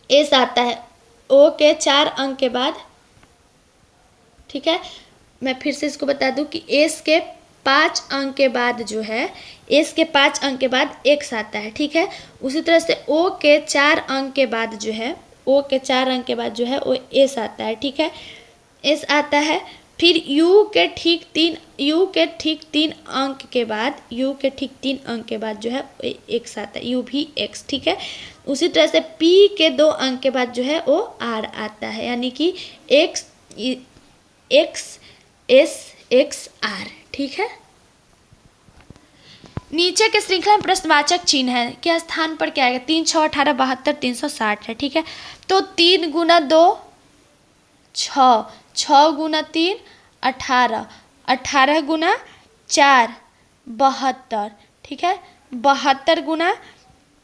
एस आता है, ओ के 4 अंक के बाद। ठीक है, मैं फिर से इसको बता दूं कि एस के 5 अंक के बाद जो है, एस के 5 अंक के बाद एक्स आता है। ठीक है, उसी तरह से ओ के 4 अंक के बाद जो है, ओ के 4 अंक के बाद जो है वो एस आता है। ठीक है, एस आता है। फिर यू के ठीक 3 अंक के बाद जो है एक्स आता है, यू भी एक्स। ठीक है, उसी तरह से पी के 2 अंक के बाद जो है वो आर आता है, यानी कि एक्स एस एक्स आर। ठीक है, नीचे के श्रृंखला में प्रश्नवाचक चिन्ह है, क्या स्थान पर क्या आएगा? 3, 6, 18, 72, 360 है। ठीक है, तो 3 गुना 2 6, 6 गुना 3 18, 18 गुना 4 72। ठीक है, 72 गुना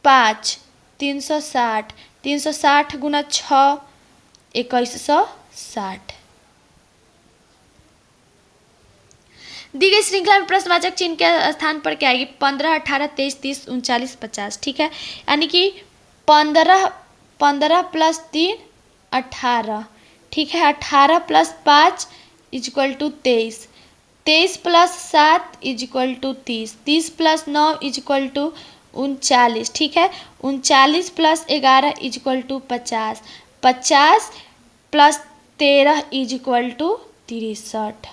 5 360, 360 गुना 6 2160। दी गई श्रृंखला में प्रश्नवाचक चिन्ह के स्थान पर क्या आएगी? 15, 18, 23, 30, 39, 50। ठीक है, यानी कि 15 प्लस 3 18। ठीक है, 18 plus 5 equal to 23, 23 plus 7 equal to 30, 30 plus 9 equal to 39। ठीक है, 39 plus 11 equal to 50, 50 plus 13 equal to 63।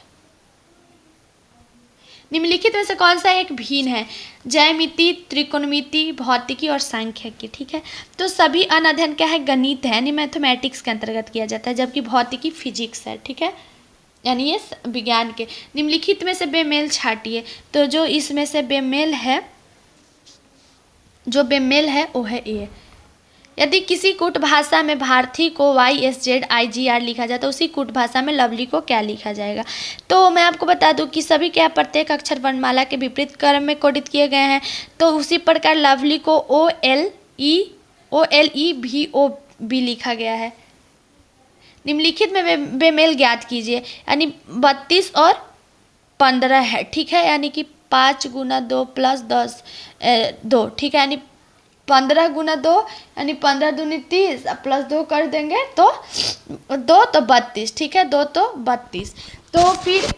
निम्नलिखित में से कौन सा एक भिन्न है? ज्यामिति, त्रिकोणमिति, भौतिकी और सांख्यिकी। ठीक है, तो सभी अध्ययन क्या है? गणित है, यानी मैथमेटिक्स के अंतर्गत किया जाता है, जबकि भौतिकी फिजिक्स है। ठीक है, यानी ये विज्ञान के। निम्नलिखित में से बेमेल छाटिए, तो जो इसमें से बेमेल है वो है ए। यदि किसी कूट भाषा में भारती को YSZIGR लिखा जाए तो उसी कूट भाषा में लवली को क्या लिखा जाएगा? तो मैं आपको बता दूं कि सभी क्या प्रत्येक अक्षर वर्णमाला के विपरीत क्रम में कोडित किए गए हैं। तो उसी प्रकार लवली को OLEVOB लिखा गया है। निम्नलिखित में बेमेल ज्ञात कीजिए, यानी 32 और 15 है। ठीक है, यानी कि 5 गुना 2 प्लस 10 2। ठीक है, यानी 15 गुना 2 यानी 15 दूनी 30 प्लस 2 कर देंगे तो 2 तो 32, ठीक है, 2 तो 32। तो फिर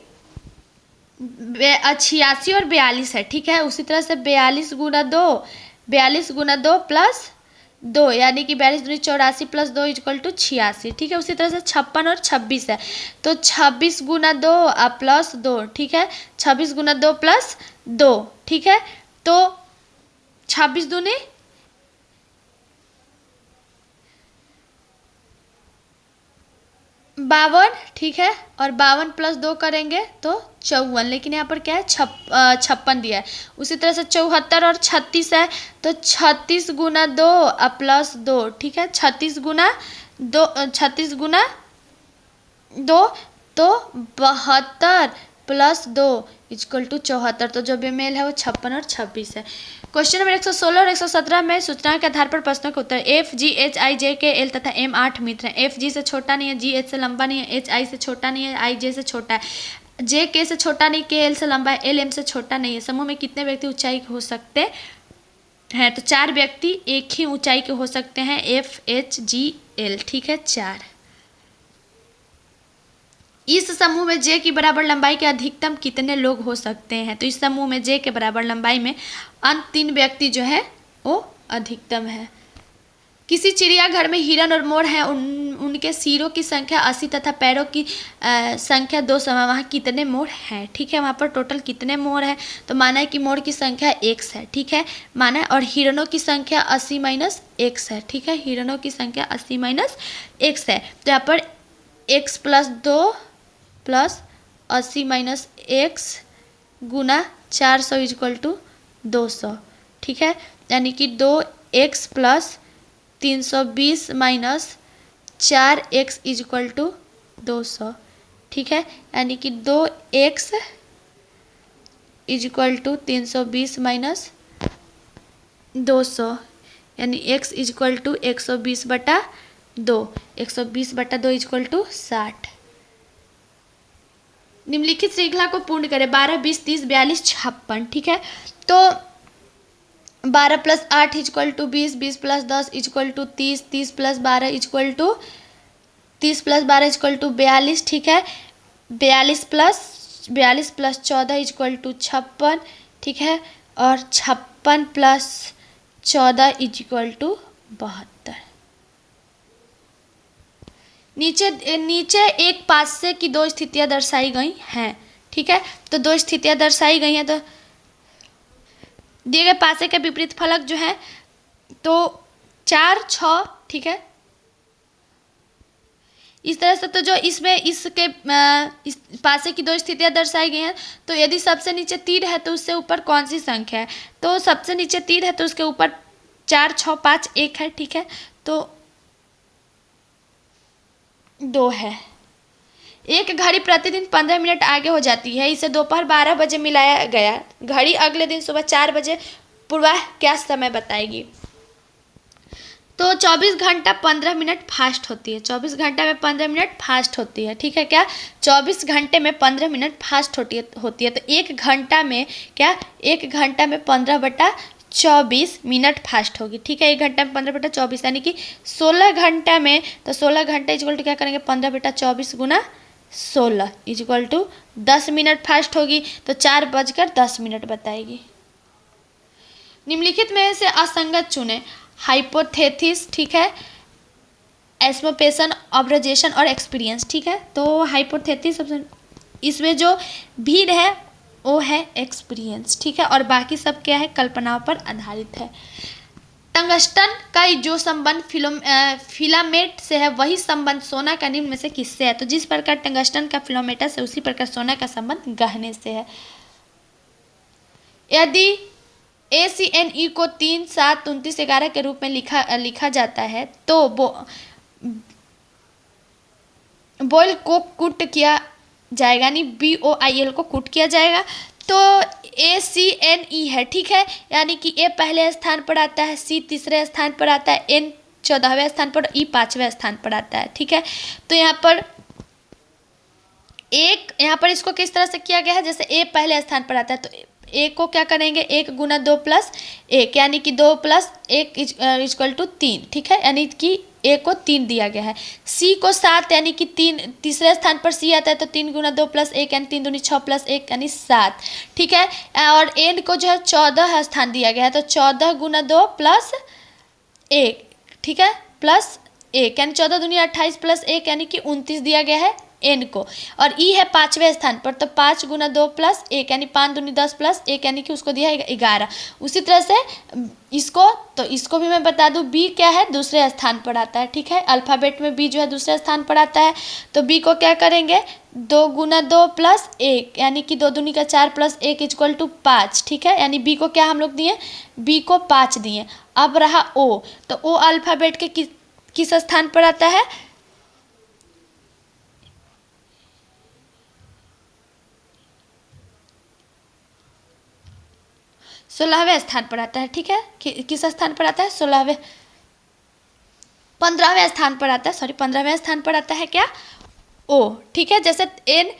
86 और 42 है, ठीक है। उसी तरह से 42 गुना 2 प्लस 2 यानी कि 42 दूनी 84 प्लस 2 इक्वल टू 86, ठीक है। उसी तरह से 56 और 26 है, तो 26 गुना 2 प्लस 2, ठीक है, 26 गुना 2 प्लस 2, ठीक है। तो 26 दूनी 52, ठीक है, और 52 प्लस 2 करेंगे तो 54, लेकिन यहाँ पर क्या है 56 दिया है। उसी तरह से 74 और 36 है, तो 36 गुना 2 प्लस 2, ठीक है, 36 गुना 2 तो 72 प्लस 2 इक्वल टू 74। तो जो बेमेल है वो 56 और 26 है। क्वेश्चन नंबर 116 और 117 में सूचना के आधार पर प्रश्नों के उत्तर। एफ जी एच आई जे के एल तथा एम 8 मित्र हैं। एफ जी से छोटा नहीं है, जी एच से लंबा नहीं है, एच आई से छोटा नहीं है, आई जे से छोटा है, जे के से छोटा नहीं, के एल से लंबा है, एल एम से छोटा नहीं है। समूह में कितने व्यक्ति ऊंचाई के हो सकते हैं? तो 4 व्यक्ति एक ही ऊंचाई के हो सकते हैं, एफ एच जी एल, ठीक है, 4। इस समूह में जे की बराबर लंबाई के अधिकतम कितने लोग हो सकते हैं? तो इस समूह में जे के बराबर लंबाई में अंत 3 व्यक्ति जो है वो अधिकतम है। किसी चिड़ियाघर में हिरन और मोर हैं, उनके सिरों की संख्या 80 तथा पैरों की संख्या 200। वहाँ कितने मोर हैं? ठीक है, वहाँ पर टोटल कितने मोर हैं? तो माना है कि मोर की संख्या x है, ठीक है, माना है, और हिरनों की संख्या 80 माइनस x है, ठीक है, हिरनों की संख्या 80 माइनस x है। तो यहाँ पर x plus 2 plus 80 minus x गुना 400 इक्वल टू 200, ठीक है, यानी कि 2x plus 320 minus 4x equal to 200, ठीक है, यानी कि 2x इक्वल टू 320 माइनस 200, यानी x इक्वल टू 120 बटा 2, 120 बटा 2 इक्वल टू 60। निम्नलिखित श्रृंखला को पूर्ण करें। 12, 20, 30, 42, 56, ठीक है। तो 12 plus 8 equal to 20, 20 plus 10 equal to 30, 30 plus 12 equal to 30 plus 12 equal to 42, ठीक है, 42 प्लस 14 इक्वल टू 56, ठीक है, और 56 प्लस 14 इक्वल टू 72। नीचे एक पासे की 2 स्थितियां दर्शाई गई हैं, ठीक है। तो 2 स्थितियां दर्शाई गई हैं, तो दिए गए पासे के विपरीत फलक जो है तो 4, 6, ठीक है, इस तरह से। तो जो इसमें इसके इस पासे की 2 स्थितियां दर्शाई गई हैं, तो यदि सबसे नीचे तीर है तो उससे ऊपर कौन सी संख्या है? तो सबसे नीचे तीर है तो उसके ऊपर 4, 6, 5, 1 है, ठीक है, तो 2 है। एक घड़ी प्रतिदिन 15 मिनट आगे हो जाती है, इसे दोपहर 12 बजे मिलाया गया। घड़ी अगले दिन सुबह 4 बजे पूर्वाह क्या समय बताएगी? तो 24 घंटा 15 मिनट फास्ट होती है, 24 घंटा में 15 मिनट फास्ट होती है, ठीक है, क्या 24 घंटे में 15 मिनट फास्ट होती है। तो 1 घंटा में क्या 1 घंटा में 15 बटा 24 मिनट फास्ट होगी, ठीक है, 1 घंटा में 15 बटा 24 यानी कि 16 घंटा में। तो 16 घंटा इक्वल टू क्या करेंगे 15 बटा 24 गुना 16 इक्वल टू 10 मिनट फास्ट होगी, तो 4:10 बताएगी। निम्नलिखित में से असंगत चुने। हाइपोथेसिस, ठीक है, एस्मोपेशन, ऑब्जर्वेशन और एक्सपीरियंस, ठीक है। तो हाइपोथेसिस इसमें जो भीड़ है वो है एक्सपीरियंस, ठीक है, और बाकी सब क्या है कल्पनाओं पर आधारित है। टंगस्टन का जो संबंध फिलामेंट से है वही संबंध सोना का निम्न में से किससे है? तो जिस प्रकार टंगस्टन का फिलामेंट से उसी प्रकार सोना का संबंध गहने से है। यदि ACNE को 3, 7, 29, 11 के रूप में लिखा जाता है तो बॉयल को कुट किया जाएगा, यानी BOIL को कुट किया जाएगा। तो ACNE है, ठीक है, यानी कि A पहले स्थान पर आता है, C तीसरे स्थान पर आता है, N 14वें स्थान पर, E 5वें स्थान पर आता है, ठीक है। तो यहाँ पर एक यहाँ पर इसको किस तरह से किया गया है, जैसे ए पहले स्थान पर आता है तो ए को क्या करेंगे, 1 × 2 + 1 यानी कि 2 + 1 = 3, ठीक है, यानी कि ए को 3 दिया गया है। सी को 7 यानी कि 3, तीसरे स्थान पर सी आता है तो 3 × 2 + 1 यानी 3 दूनी 6 + 1 यानी 7, ठीक है। और एन को जो है 14 स्थान दिया गया है तो 14 × 2 + 1, ठीक है, +1 यानी 14 दूनी 28 + 1 यानी कि 29 दिया गया है एन को। और ई है 5वें स्थान पर तो 5 × 2 + 1 यानी 5 दूनी 10 + 1 यानी कि उसको दिया है 11। उसी तरह से इसको भी मैं बता दूं, बी क्या है, दूसरे स्थान पर आता है, ठीक है, अल्फ़ाबेट में बी जो है दूसरे स्थान पर आता है। तो बी को क्या करेंगे, 2 × 2 + 1 यानी कि 2 दूनी 4 + 1 = 5, ठीक है, यानी बी को क्या हम लोग दिए, बी को 5 दिए। अब रहा ओ, तो ओ अल्फ़ाबेट के किस स्थान पर आता है, 16वें स्थान पर आता है, ठीक है, किस स्थान पर आता है, 16वें 15वें स्थान पर आता है, 15वें स्थान पर आता है क्या, ओ, ठीक है। जैसे एन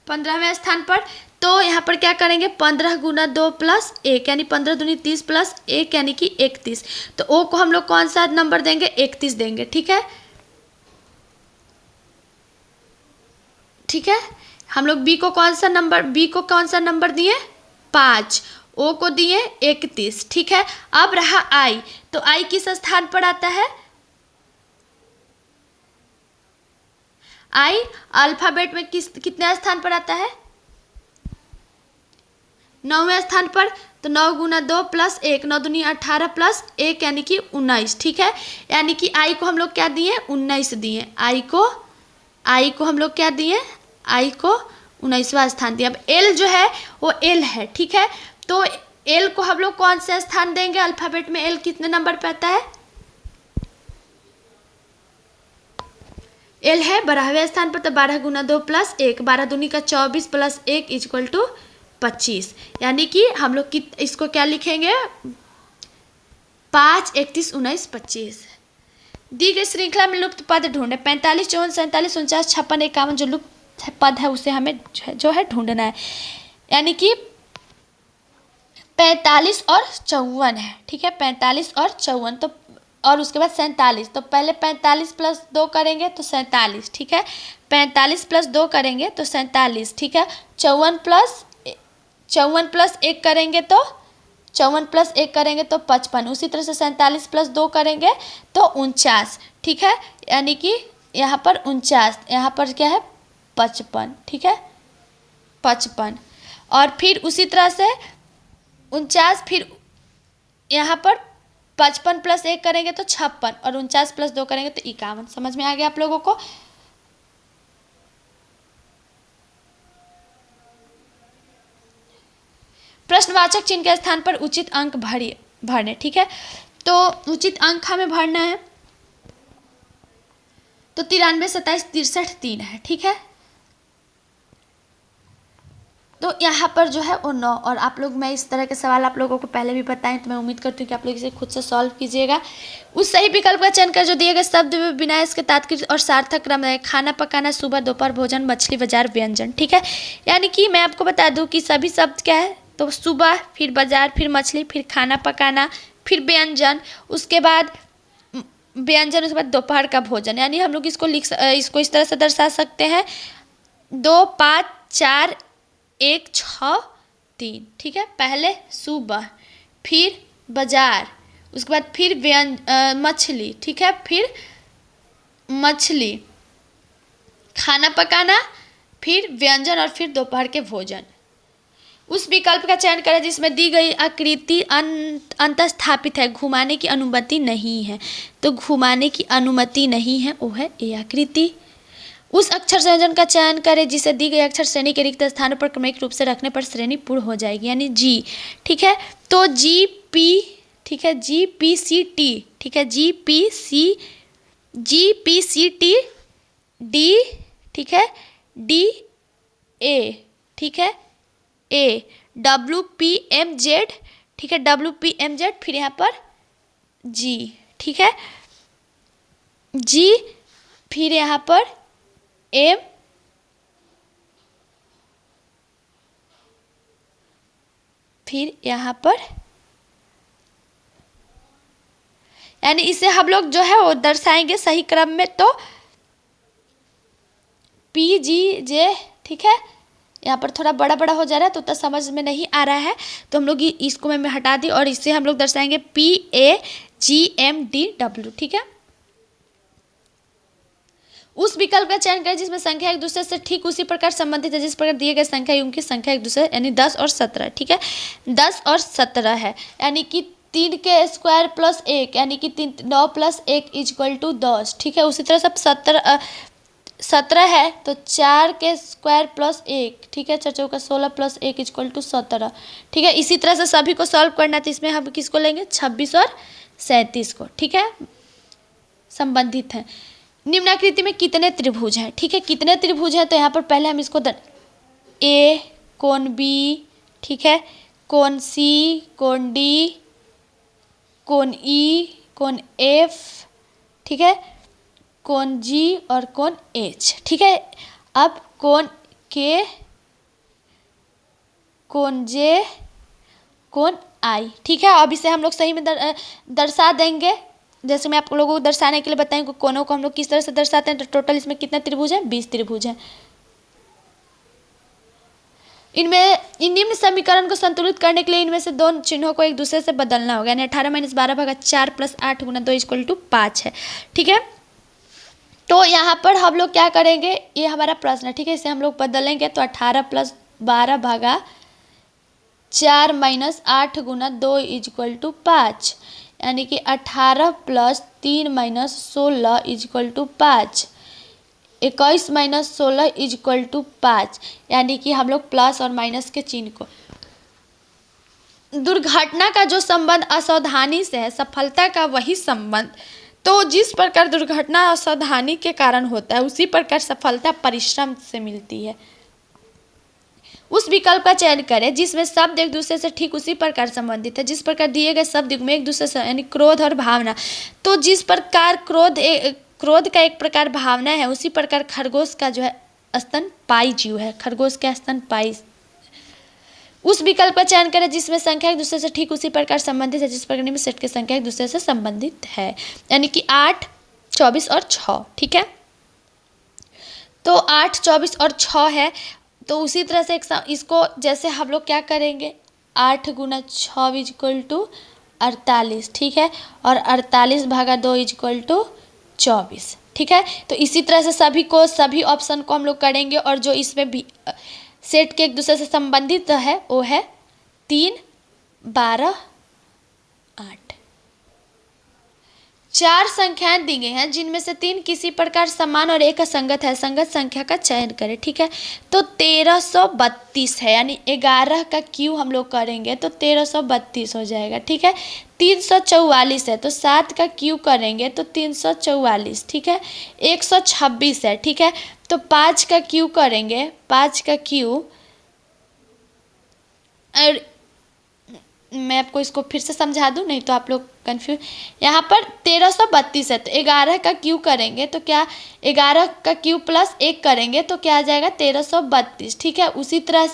15वें स्थान पर, तो यहाँ पर क्या करेंगे, 15 × 2 + 1 यानी 15 दूनी 30 + 1 यानी कि 31। तो ओ को हम लोग कौन सा नंबर देंगे, 31 देंगे, ठीक है, ठीक है। हम लोग बी को कौन सा नंबर दिए, 5, ओ को दिए 31, ठीक है। अब रहा आई, तो आई किस स्थान पर आता है, आई अल्फ़ाबेट में कितने स्थान पर आता है, 9वें स्थान पर। तो 9 × 2 + 1 9 दूनी 18 + 1 यानी कि 19, ठीक है, यानी कि आई को हम लोग क्या दिए, 19 दिए, आई को हम लोग क्या दिए, आई को 19वां स्थान दिया। अब एल जो है वो एल है, ठीक है, तो एल को हम लोग कौन सा स्थान देंगे, अल्फ़ाबेट में एल कितने नंबर पे आता है, एल है 12वें स्थान पर। तो 12 × 2 + 1 12 दूनी 24 + 1 = 25, यानी कि हम लोग इसको क्या लिखेंगे, 5 31 19 25। दी गई श्रृंखला में लुप्त पद ढूंढे, 45 54 47 49 56 51 जो लुप्त पद है उसे हमें जो है ढूंढना है, यानी कि 45 और 54 है, ठीक है, 45 और 54, तो और उसके बाद 47, तो पहले 45 + 2 करेंगे तो 47, ठीक है, 45 + 2 करेंगे तो 47, ठीक है, 54 + 1 करेंगे तो 55, उसी तरह से 47 + 2 करेंगे तो 49, ठीक है, यानी कि यहाँ पर 49, यहाँ पर क्या है 55, ठीक है, 55। और फिर उसी तरह से 49, फिर यहाँ पर 55 + 1 करेंगे तो 56 और 49 + 2 करेंगे तो 51। समझ में आ गया आप लोगों को। प्रश्नवाचक चिन्ह के स्थान पर उचित अंक भरने, ठीक है, तो उचित अंक हमें भरना है, तो 93 27 63 3 है, ठीक है, तो यहाँ पर जो है वो 9। और आप लोग, मैं इस तरह के सवाल आप लोगों को पहले भी बताएं तो मैं उम्मीद करती हूँ कि आप लोग इसे खुद से सॉल्व कीजिएगा। उस सही विकल्प का चयन कर जो दिए गए शब्द में बिना इसके तात्कालिक और सार्थक क्रम है, खाना पकाना, सुबह दोपहर भोजन, मछली बाजार, व्यंजन, ठीक है, यानी कि मैं आपको बता दूँ कि सभी शब्द क्या है, तो सुबह, फिर बाजार, फिर मछली, फिर खाना पकाना, फिर व्यंजन, उसके बाद व्यंजन, उसके बाद दोपहर का भोजन, यानी हम लोग इसको इस तरह से दर्शा सकते हैं, 2 5 4 1 6 3, ठीक है, पहले सुबह, फिर बाजार, उसके बाद फिर मछली, ठीक है, फिर मछली, खाना पकाना, फिर व्यंजन और फिर दोपहर के भोजन। उस विकल्प का चयन करें जिसमें दी गई आकृति अंतस्थापित है, घुमाने की अनुमति नहीं है, तो घुमाने की अनुमति नहीं है वो है ए आकृति। उस अक्षर संयोजन का चयन करें जिसे दी गई अक्षर श्रेणी के रिक्त स्थानों पर क्रमिक रूप से रखने पर श्रेणी पूर्ण हो जाएगी, यानी जी, ठीक है, तो जी पी, ठीक है, जी पी सी टी, ठीक है, G P C T D, ठीक है, डी ए, ठीक है, A W P M Z, ठीक है, डब्ल्यू पी एम जेड, फिर यहाँ पर जी, ठीक है, जी, फिर यहाँ पर एम, फिर यहाँ पर, यानी इसे हम लोग जो है वो दर्शाएंगे सही क्रम में, तो पी जी जे, ठीक है। यहाँ पर थोड़ा बड़ा बड़ा हो जा रहा है तो उतना समझ में नहीं आ रहा है, तो हम लोग इसको मैं हटा दी और इससे हम लोग दर्शाएंगे PAGMDW, ठीक है। उस विकल्प का चयन करें जिसमें संख्या एक दूसरे से ठीक उसी प्रकार संबंधित है जिस प्रकार दिए गए संख्या युग्म की संख्या एक दूसरे, यानी 10 और 17, ठीक है। 10 और 17 है, यानी कि 3 के स्क्वायर प्लस 1, यानी कि 9 प्लस 1 इक्वल टू 10, ठीक है। उसी तरह से 17 है तो 4 के स्क्वायर प्लस 1, ठीक है। 4 चौका 16 प्लस 1 इक्वल टू 17, ठीक है। इसी तरह से सभी को सॉल्व करना है, तो इसमें हम किसको लेंगे, 26 और 37 को, ठीक है, संबंधित है। निम्नाकृति में कितने त्रिभुज हैं, ठीक है। कितने त्रिभुज हैं, तो यहाँ पर पहले हम इसको ए, कोण बी, ठीक है, कोण सी, कोण डी, कोण ई, कोण एफ, ठीक है, कोण जी और कोण एच, ठीक है। अब कोण के, कोण जे, कोण आई, ठीक है। अब इसे हम लोग सही में दर्शा देंगे, जैसे मैं आप लोगों को दर्शाने के लिए बताएं कि कोनों को हम लोग किस तरह से दर्शाते हैं। तो टोटल इसमें कितने त्रिभुज हैं, 20 त्रिभुज हैं। इनमें इन निम्न समीकरण को संतुलित करने के लिए इनमें से दो चिन्हों को एक दूसरे से बदलना होगा, यानी 18 - 12/4 + 8 × 2 = 5 है, ठीक है। तो यहाँ पर हम लोग क्या करेंगे, ये हमारा प्रश्न है, ठीक है। इसे हम लोग बदलेंगे तो 18 + 12/4 - 8 × 2 = 5, यानी कि 18 + 3 - 16 = 5, 21 - 16 = 5, यानी कि हम लोग प्लस और माइनस के चिन्ह को, दुर्घटना का जो संबंध असावधानी से है, सफलता का वही संबंध। तो जिस प्रकार दुर्घटना असावधानी के कारण होता है उसी प्रकार सफलता परिश्रम से मिलती है। उस विकल्प का चयन करें जिसमें शब्द एक दूसरे से ठीक उसी प्रकार संबंधित है जिस प्रकार दिए गए शब्द में एक दूसरे से, यानी क्रोध और भावना। तो जिस प्रकार क्रोध का एक प्रकार भावना है, उसी प्रकार खरगोश का जो है स्तनपायी जीव है, खरगोश का स्तनपायी। उस विकल्प का चयन करें जिसमें संख्या एक दूसरे से ठीक उसी प्रकार संबंधित है जिस प्रकार निम्न सेट की संख्या एक दूसरे से संबंधित है, यानी कि 8, 24 और 6, ठीक है। तो 8, 24 और 6 है, तो उसी तरह से इसको जैसे हम लोग क्या करेंगे, 8 × 6 = 48, ठीक है, और 48/2 = 24, ठीक है। तो इसी तरह से सभी ऑप्शन को हम लोग करेंगे, और जो इसमें भी सेट के एक दूसरे से संबंधित है वो है 3, 12, 8। 4 संख्याएं दी गई हैं जिनमें से 3 किसी प्रकार समान और एक असंगत है, संगत संख्या का चयन करें, ठीक है। तो 1332 है, यानी 11 का क्यू हम लोग करेंगे तो 1332 हो जाएगा, ठीक है। 344 है तो 7 का क्यू करेंगे तो 344, ठीक है। 126 है, ठीक है, तो 5 का क्यू करेंगे, 5 का क्यू, और मैं आपको इसको फिर से समझा दूं, नहीं तो आप लोग कंफ्यूज। यहाँ पर 1332 है तो 11 का क्यू करेंगे तो क्या, 11 का क्यू प्लस 1 करेंगे तो क्या आ जाएगा, 1332, ठीक है। उसी तरह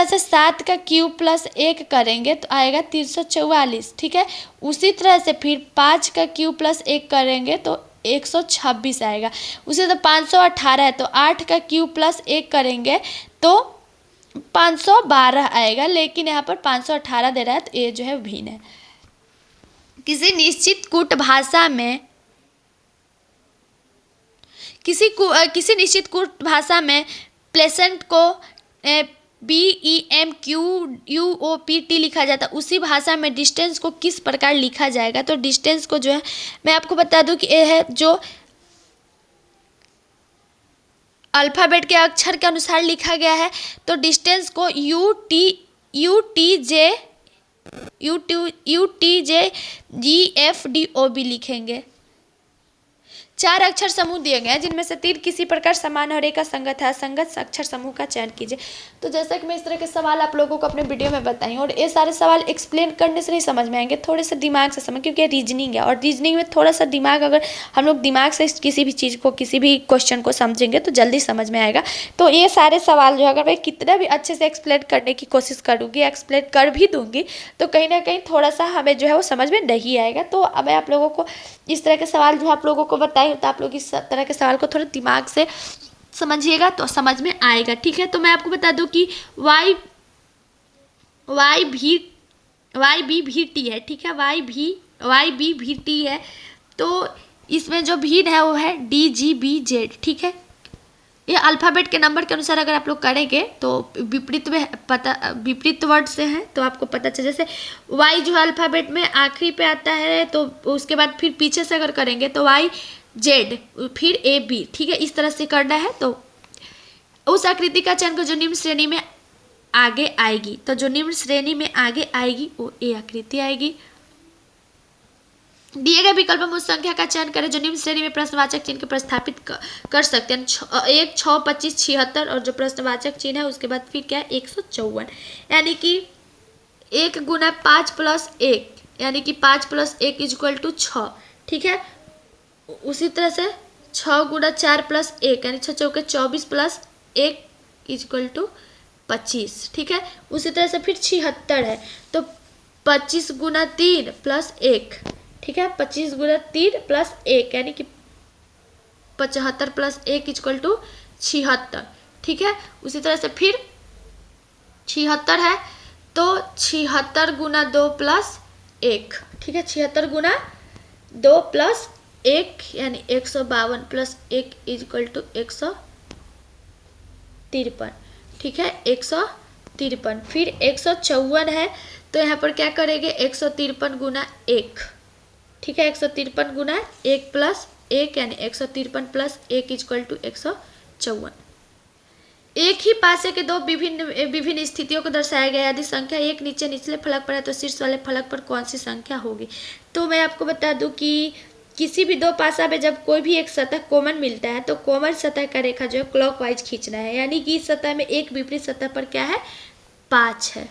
से 7 का क्यू प्लस 1 करेंगे तो आएगा 344, ठीक है। उसी तरह से फिर 5 का क्यू प्लस 1 करेंगे तो 126 आएगा। उसी तरह 518 है तो 8 का क्यू प्लस 1 करेंगे तो 512 आएगा, लेकिन यहाँ पर 518 दे रहा है तो ये जो है भिन्न है। किसी निश्चित कूट भाषा में किसी निश्चित कूट भाषा में प्लेसेंट को BEMQUOPT लिखा जाता है, उसी भाषा में डिस्टेंस को किस प्रकार लिखा जाएगा। तो डिस्टेंस को जो है मैं आपको बता दूं कि ये है जो अल्फ़ाबेट के अक्षर के अनुसार लिखा गया है। तो डिस्टेंस को UTJGFDOB लिखेंगे। 4 अक्षर समूह दिए गए हैं जिनमें से 3 किसी प्रकार समान और एक असंगत है। असंगत अक्षर समूह का चयन कीजिए। तो जैसा कि मैं इस तरह के सवाल आप लोगों को अपने वीडियो में बताई और ये सारे सवाल एक्सप्लेन करने से नहीं समझ में आएंगे, थोड़े से दिमाग से समझ, क्योंकि रीजनिंग है और रीजनिंग में थोड़ा सा दिमाग, अगर हम लोग दिमाग से किसी भी चीज़ को, किसी भी क्वेश्चन को समझेंगे तो जल्दी समझ में आएगा। तो ये सारे सवाल जो है अगर मैं कितना भी अच्छे से एक्सप्लेन करने की कोशिश करूँगी, एक्सप्लेन कर भी दूँगी, तो कहीं ना कहीं थोड़ा सा हमें जो है वो समझ में नहीं आएगा। तो मैं आप लोगों को इस तरह के सवाल जो आप लोगों को बताई, तो आप लोग इस तरह के सवाल को थोड़ा दिमाग से समझिएगा तो समझ में आएगा। ठीक है, तो मैं आपको बता दूं कि वाई बी भी टी है। ठीक है, वाई बी भी टी है। तो इसमें जो भी है वो है DGBZ। ठीक है, ये अल्फ़ाबेट के नंबर के अनुसार अगर आप लोग करेंगे तो विपरीत वर्ड से है तो आपको पता चले। जैसे वाई जो है अल्फ़ाबेट में आखिरी पे आता है, तो उसके बाद फिर पीछे से अगर करेंगे तो YZ फिर AB। ठीक है, इस तरह से करना है। तो उस आकृति का चयन कर जो निम्न श्रेणी में आगे आएगी। तो जो निम्न श्रेणी में आगे आएगी वो ए आकृति आएगी। दिए गए विकल्प में उस संख्या का चयन करें जो निम्न श्रेणी में प्रश्नवाचक चिन्ह के प्रस्थापित कर सकते हैं। 1, 6, 25, 76 और जो प्रश्नवाचक चिन्ह है उसके बाद फिर क्या है 154, यानी कि 1 गुना 5 प्लस 1 यानी कि 5 प्लस 1 इक्वल टू 6। ठीक है, उसी तरह से 6 गुना 4 प्लस 1 यानी 6 चौके 24 प्लस 1 इक्वल टू 25। ठीक है, उसी तरह से फिर 76 है तो 25 गुना 3 प्लस 1। ठीक है, 25 गुना 3 प्लस 1 यानी कि 75 प्लस 1 इक्वल टू 76। ठीक है, उसी तरह से फिर 76 है तो 76 गुना 2 प्लस 1। ठीक है, 76 गुना 2 प्लस 1 यानी 152 प्लस 1 इक्वल टू 153। ठीक है, 153। फिर 154 है तो यहाँ पर क्या करेंगे 153 गुना 1। ठीक है, 153 गुना 1 प्लस 1 यानी 153 प्लस 1 इक्वल टू 154। एक ही पासे के दो विभिन्न स्थितियों को दर्शाया गया। यदि संख्या एक नीचे निचले फलक पर है तो शीर्ष वाले फलक पर कौन सी संख्या होगी। तो मैं आपको बता दूं कि किसी भी दो पासा में जब कोई भी एक सतह कॉमन मिलता है तो कॉमन सतह का रेखा जो है क्लॉकवाइज खींचना है, यानी कि इस सतह में एक विपरीत सतह पर क्या है 5 है।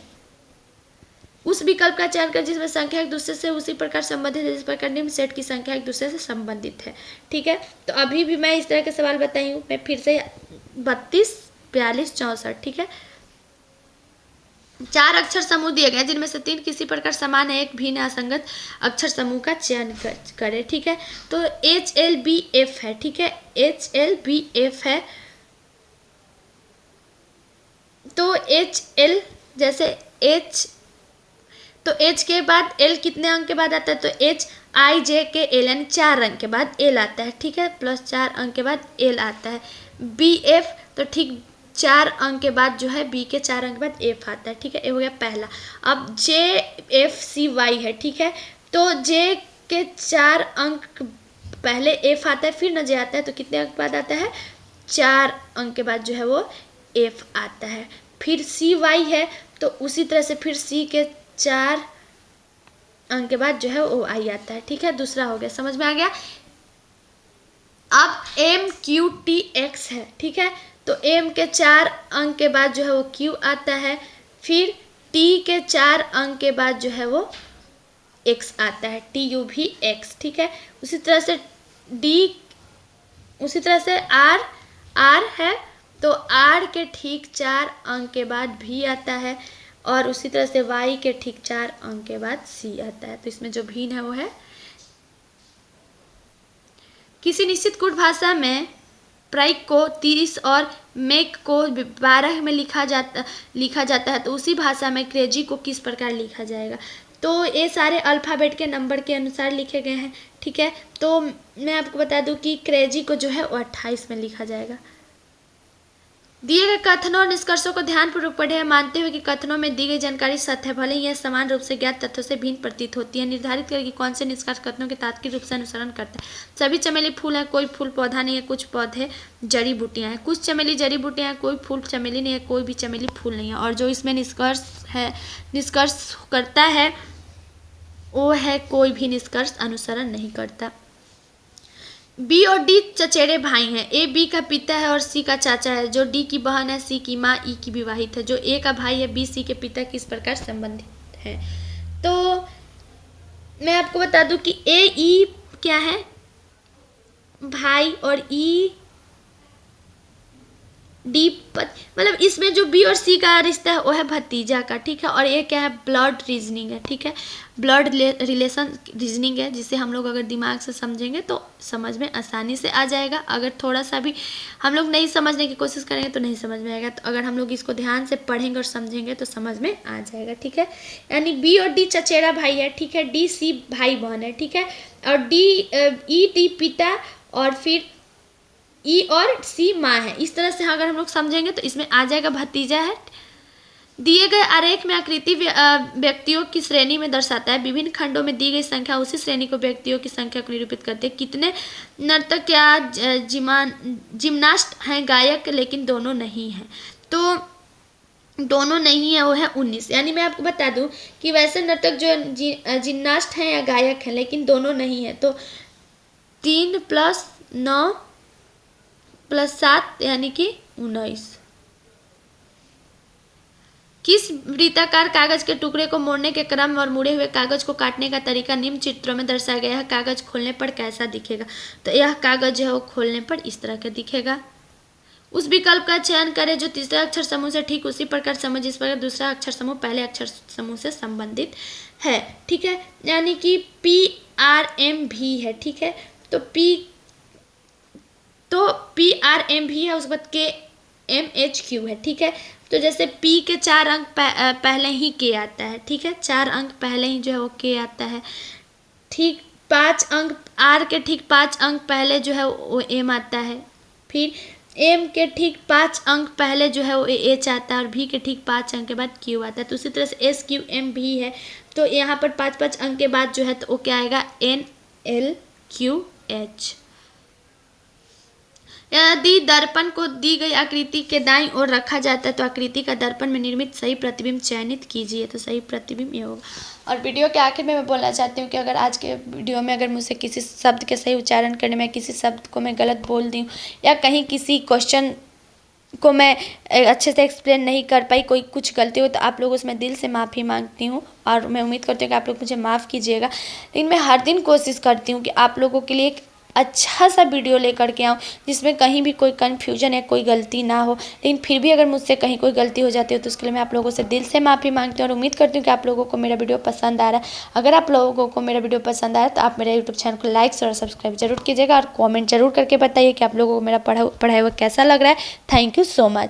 उस विकल्प का चयन कर जिसमें संख्या एक दूसरे से उसी प्रकार संबंधित है जिस प्रकार निम्न सेट की संख्या एक दूसरे से संबंधित है। ठीक है, तो अभी भी मैं इस तरह के सवाल बताई हूँ। मैं फिर से 32, 42, 64। ठीक है, 4 अक्षर समूह दिए गए जिनमें से 3 किसी प्रकार समान है, एक भिन्न असंगत अक्षर समूह का चयन करें। ठीक है, तो HLBF है। ठीक है, HLBF है तो HL जैसे H तो H के बाद L कितने अंक के बाद आता है तो HIJKL यानी 4 अंक के बाद L आता है। ठीक है, प्लस 4 अंक के बाद L आता है। BF तो ठीक 4 अंक के बाद जो है B के 4 अंक के बाद F आता है। ठीक है, ये हो गया पहला। अब JFCY है। ठीक है, तो J के 4 अंक पहले F आता है फिर न J आता है, तो कितने अंक बाद आता है 4 अंक के बाद जो है वो F आता है। फिर CY है तो उसी तरह से फिर C के 4 अंक के बाद जो है वो आई आता है। ठीक है, दूसरा हो गया, समझ में आ गया। अब MQTX है। ठीक है, तो M के 4 अंक के बाद जो है वो Q आता है, फिर T के 4 अंक के बाद जो है वो X आता है, TUVX। ठीक है, उसी तरह से उसी तरह से R है तो R के ठीक 4 अंक के बाद V आता है, और उसी तरह से Y के ठीक 4 अंक के बाद C आता है। तो इसमें जो भिन्न है वो है किसी निश्चित कूट भाषा में प्रैक को 30 और मेक को 12 में लिखा जाता है तो उसी भाषा में क्रेजी को किस प्रकार लिखा जाएगा। तो ये सारे अल्फ़ाबेट के नंबर के अनुसार लिखे गए हैं। ठीक है, तो मैं आपको बता दूं कि क्रेजी को जो है वो 28 में लिखा जाएगा। दिए गए कथनों और निष्कर्षों को ध्यानपूर्वक पढ़ें, मानते हुए कि कथनों में दी गई जानकारी सत्य है, भले ही यह समान रूप से ज्ञात तथ्यों से भिन्न प्रतीत होती है। निर्धारित करें कि कौन से निष्कर्ष कथनों के तात्विक रूप से अनुसरण करता है। सभी चमेली फूल है, कोई फूल पौधा नहीं है, कुछ पौधे जड़ी बूटियां हैं। कुछ चमेली जड़ी बूटियां हैं, कोई फूल चमेली नहीं है, कोई भी चमेली फूल नहीं है। और जो इसमें निष्कर्ष करता है वो है कोई भी निष्कर्ष अनुसरण नहीं करता। बी और डी चचेरे भाई हैं। ए बी का पिता है और सी का चाचा है। जो डी की बहन है, सी की माँ, ई की विवाहित है। जो ए का भाई है, बी सी के पिता किस प्रकार संबंधित है। तो मैं आपको बता दूं कि ए ई क्या है, भाई, और ई डी मतलब इसमें जो बी और सी का रिश्ता है वो है भतीजा का, ठीक है। और ये क्या है, ब्लड रीजनिंग है, ठीक है। ब्लड रिलेशन रीजनिंग है, जिसे हम लोग अगर दिमाग से समझेंगे तो समझ में आसानी से आ जाएगा। अगर थोड़ा सा भी हम लोग नहीं समझने की कोशिश करेंगे तो नहीं समझ में आएगा। तो अगर हम लोग इसको ध्यान से पढ़ेंगे और समझेंगे तो समझ में आ जाएगा, ठीक है। यानी बी और डी चचेरा भाई है, ठीक है। डी सी भाई बहन है, ठीक है। और डी ई डी पिता, और फिर ई और सी माँ है। इस तरह से अगर हम लोग समझेंगे तो इसमें आ जाएगा भतीजा है। दिए गए आरेख में आकृति व्यक्तियों की श्रेणी में दर्शाता है। विभिन्न खंडों में दी गई संख्या उसी श्रेणी को व्यक्तियों की संख्या को निरूपित करते हैं। कितने नर्तक या जिम्नास्ट हैं, गायक, लेकिन दोनों नहीं हैं। तो दोनों नहीं है, वो है 19। यानी मैं आपको बता दूं कि वैसे नर्तक जो जिम्नास्ट हैं या गायक हैं, लेकिन दोनों नहीं है। तो 3 + 9 + 7 यानी कि 19। किस वृत्ताकार कागज के टुकड़े को मोड़ने के क्रम और मुड़े हुए कागज को काटने का तरीका निम्न चित्रों में दर्शाया गया है। कागज खोलने पर कैसा दिखेगा। तो यह कागज जो है वो खोलने पर इस तरह का दिखेगा। उस विकल्प का चयन करें जो तीसरे अक्षर समूह से ठीक उसी प्रकार समझ जिस प्रकार दूसरा अक्षर समूह पहले अक्षर समूह से संबंधित है, ठीक है। यानी कि PRM भी है, ठीक है। तो PRM भी है, उसके बाद KMHQ है, ठीक है। तो जैसे P के 4 अंक पहले ही K आता है, ठीक है। 4 अंक पहले ही जो है वो K आता है, ठीक। 5 अंक R के ठीक 5 अंक पहले जो है वो M आता है। फिर M के ठीक 5 अंक पहले जो है वो H आता है, और V के ठीक 5 अंक के बाद Q आता है। तो उसी तरह से SQM भी है। तो यहाँ पर 5-5 अंक के बाद जो है तो वो क्या आएगा, NLQH। यदि दर्पण को दी गई आकृति के दाईं ओर रखा जाता है तो आकृति का दर्पण में निर्मित सही प्रतिबिंब चयनित कीजिए। तो सही प्रतिबिंब ये होगा। और वीडियो के आखिर में मैं बोलना चाहती हूँ कि अगर आज के वीडियो में अगर मुझसे किसी शब्द के सही उच्चारण करने में, किसी शब्द को मैं गलत बोल दी हूँ, या कहीं किसी क्वेश्चन को मैं अच्छे से एक्सप्लेन नहीं कर पाई, कोई कुछ गलती हो, तो आप लोगों से मैं दिल से माफ़ी मांगती हूँ। और मैं उम्मीद करती हूँ कि आप लोग मुझे माफ़ कीजिएगा। लेकिन मैं हर दिन कोशिश करती हूँ कि आप लोगों के लिए एक अच्छा सा वीडियो लेकर के आऊँ जिसमें कहीं भी कोई कन्फ्यूजन या कोई गलती ना हो। लेकिन फिर भी अगर मुझसे कहीं कोई गलती हो जाती है तो उसके लिए मैं आप लोगों से दिल से माफ़ी मांगती हूँ। और उम्मीद करती हूँ कि आप लोगों को मेरा वीडियो पसंद आ रहा है। अगर आप लोगों को मेरा वीडियो पसंद आया तो आप मेरे यूट्यूब चैनल को लाइक और सब्सक्राइब जरूर कीजिएगा, और कमेंट जरूर करके बताइए कि आप लोगों को मेरा पढ़ाई हुआ कैसा लग रहा है। Thank you so much.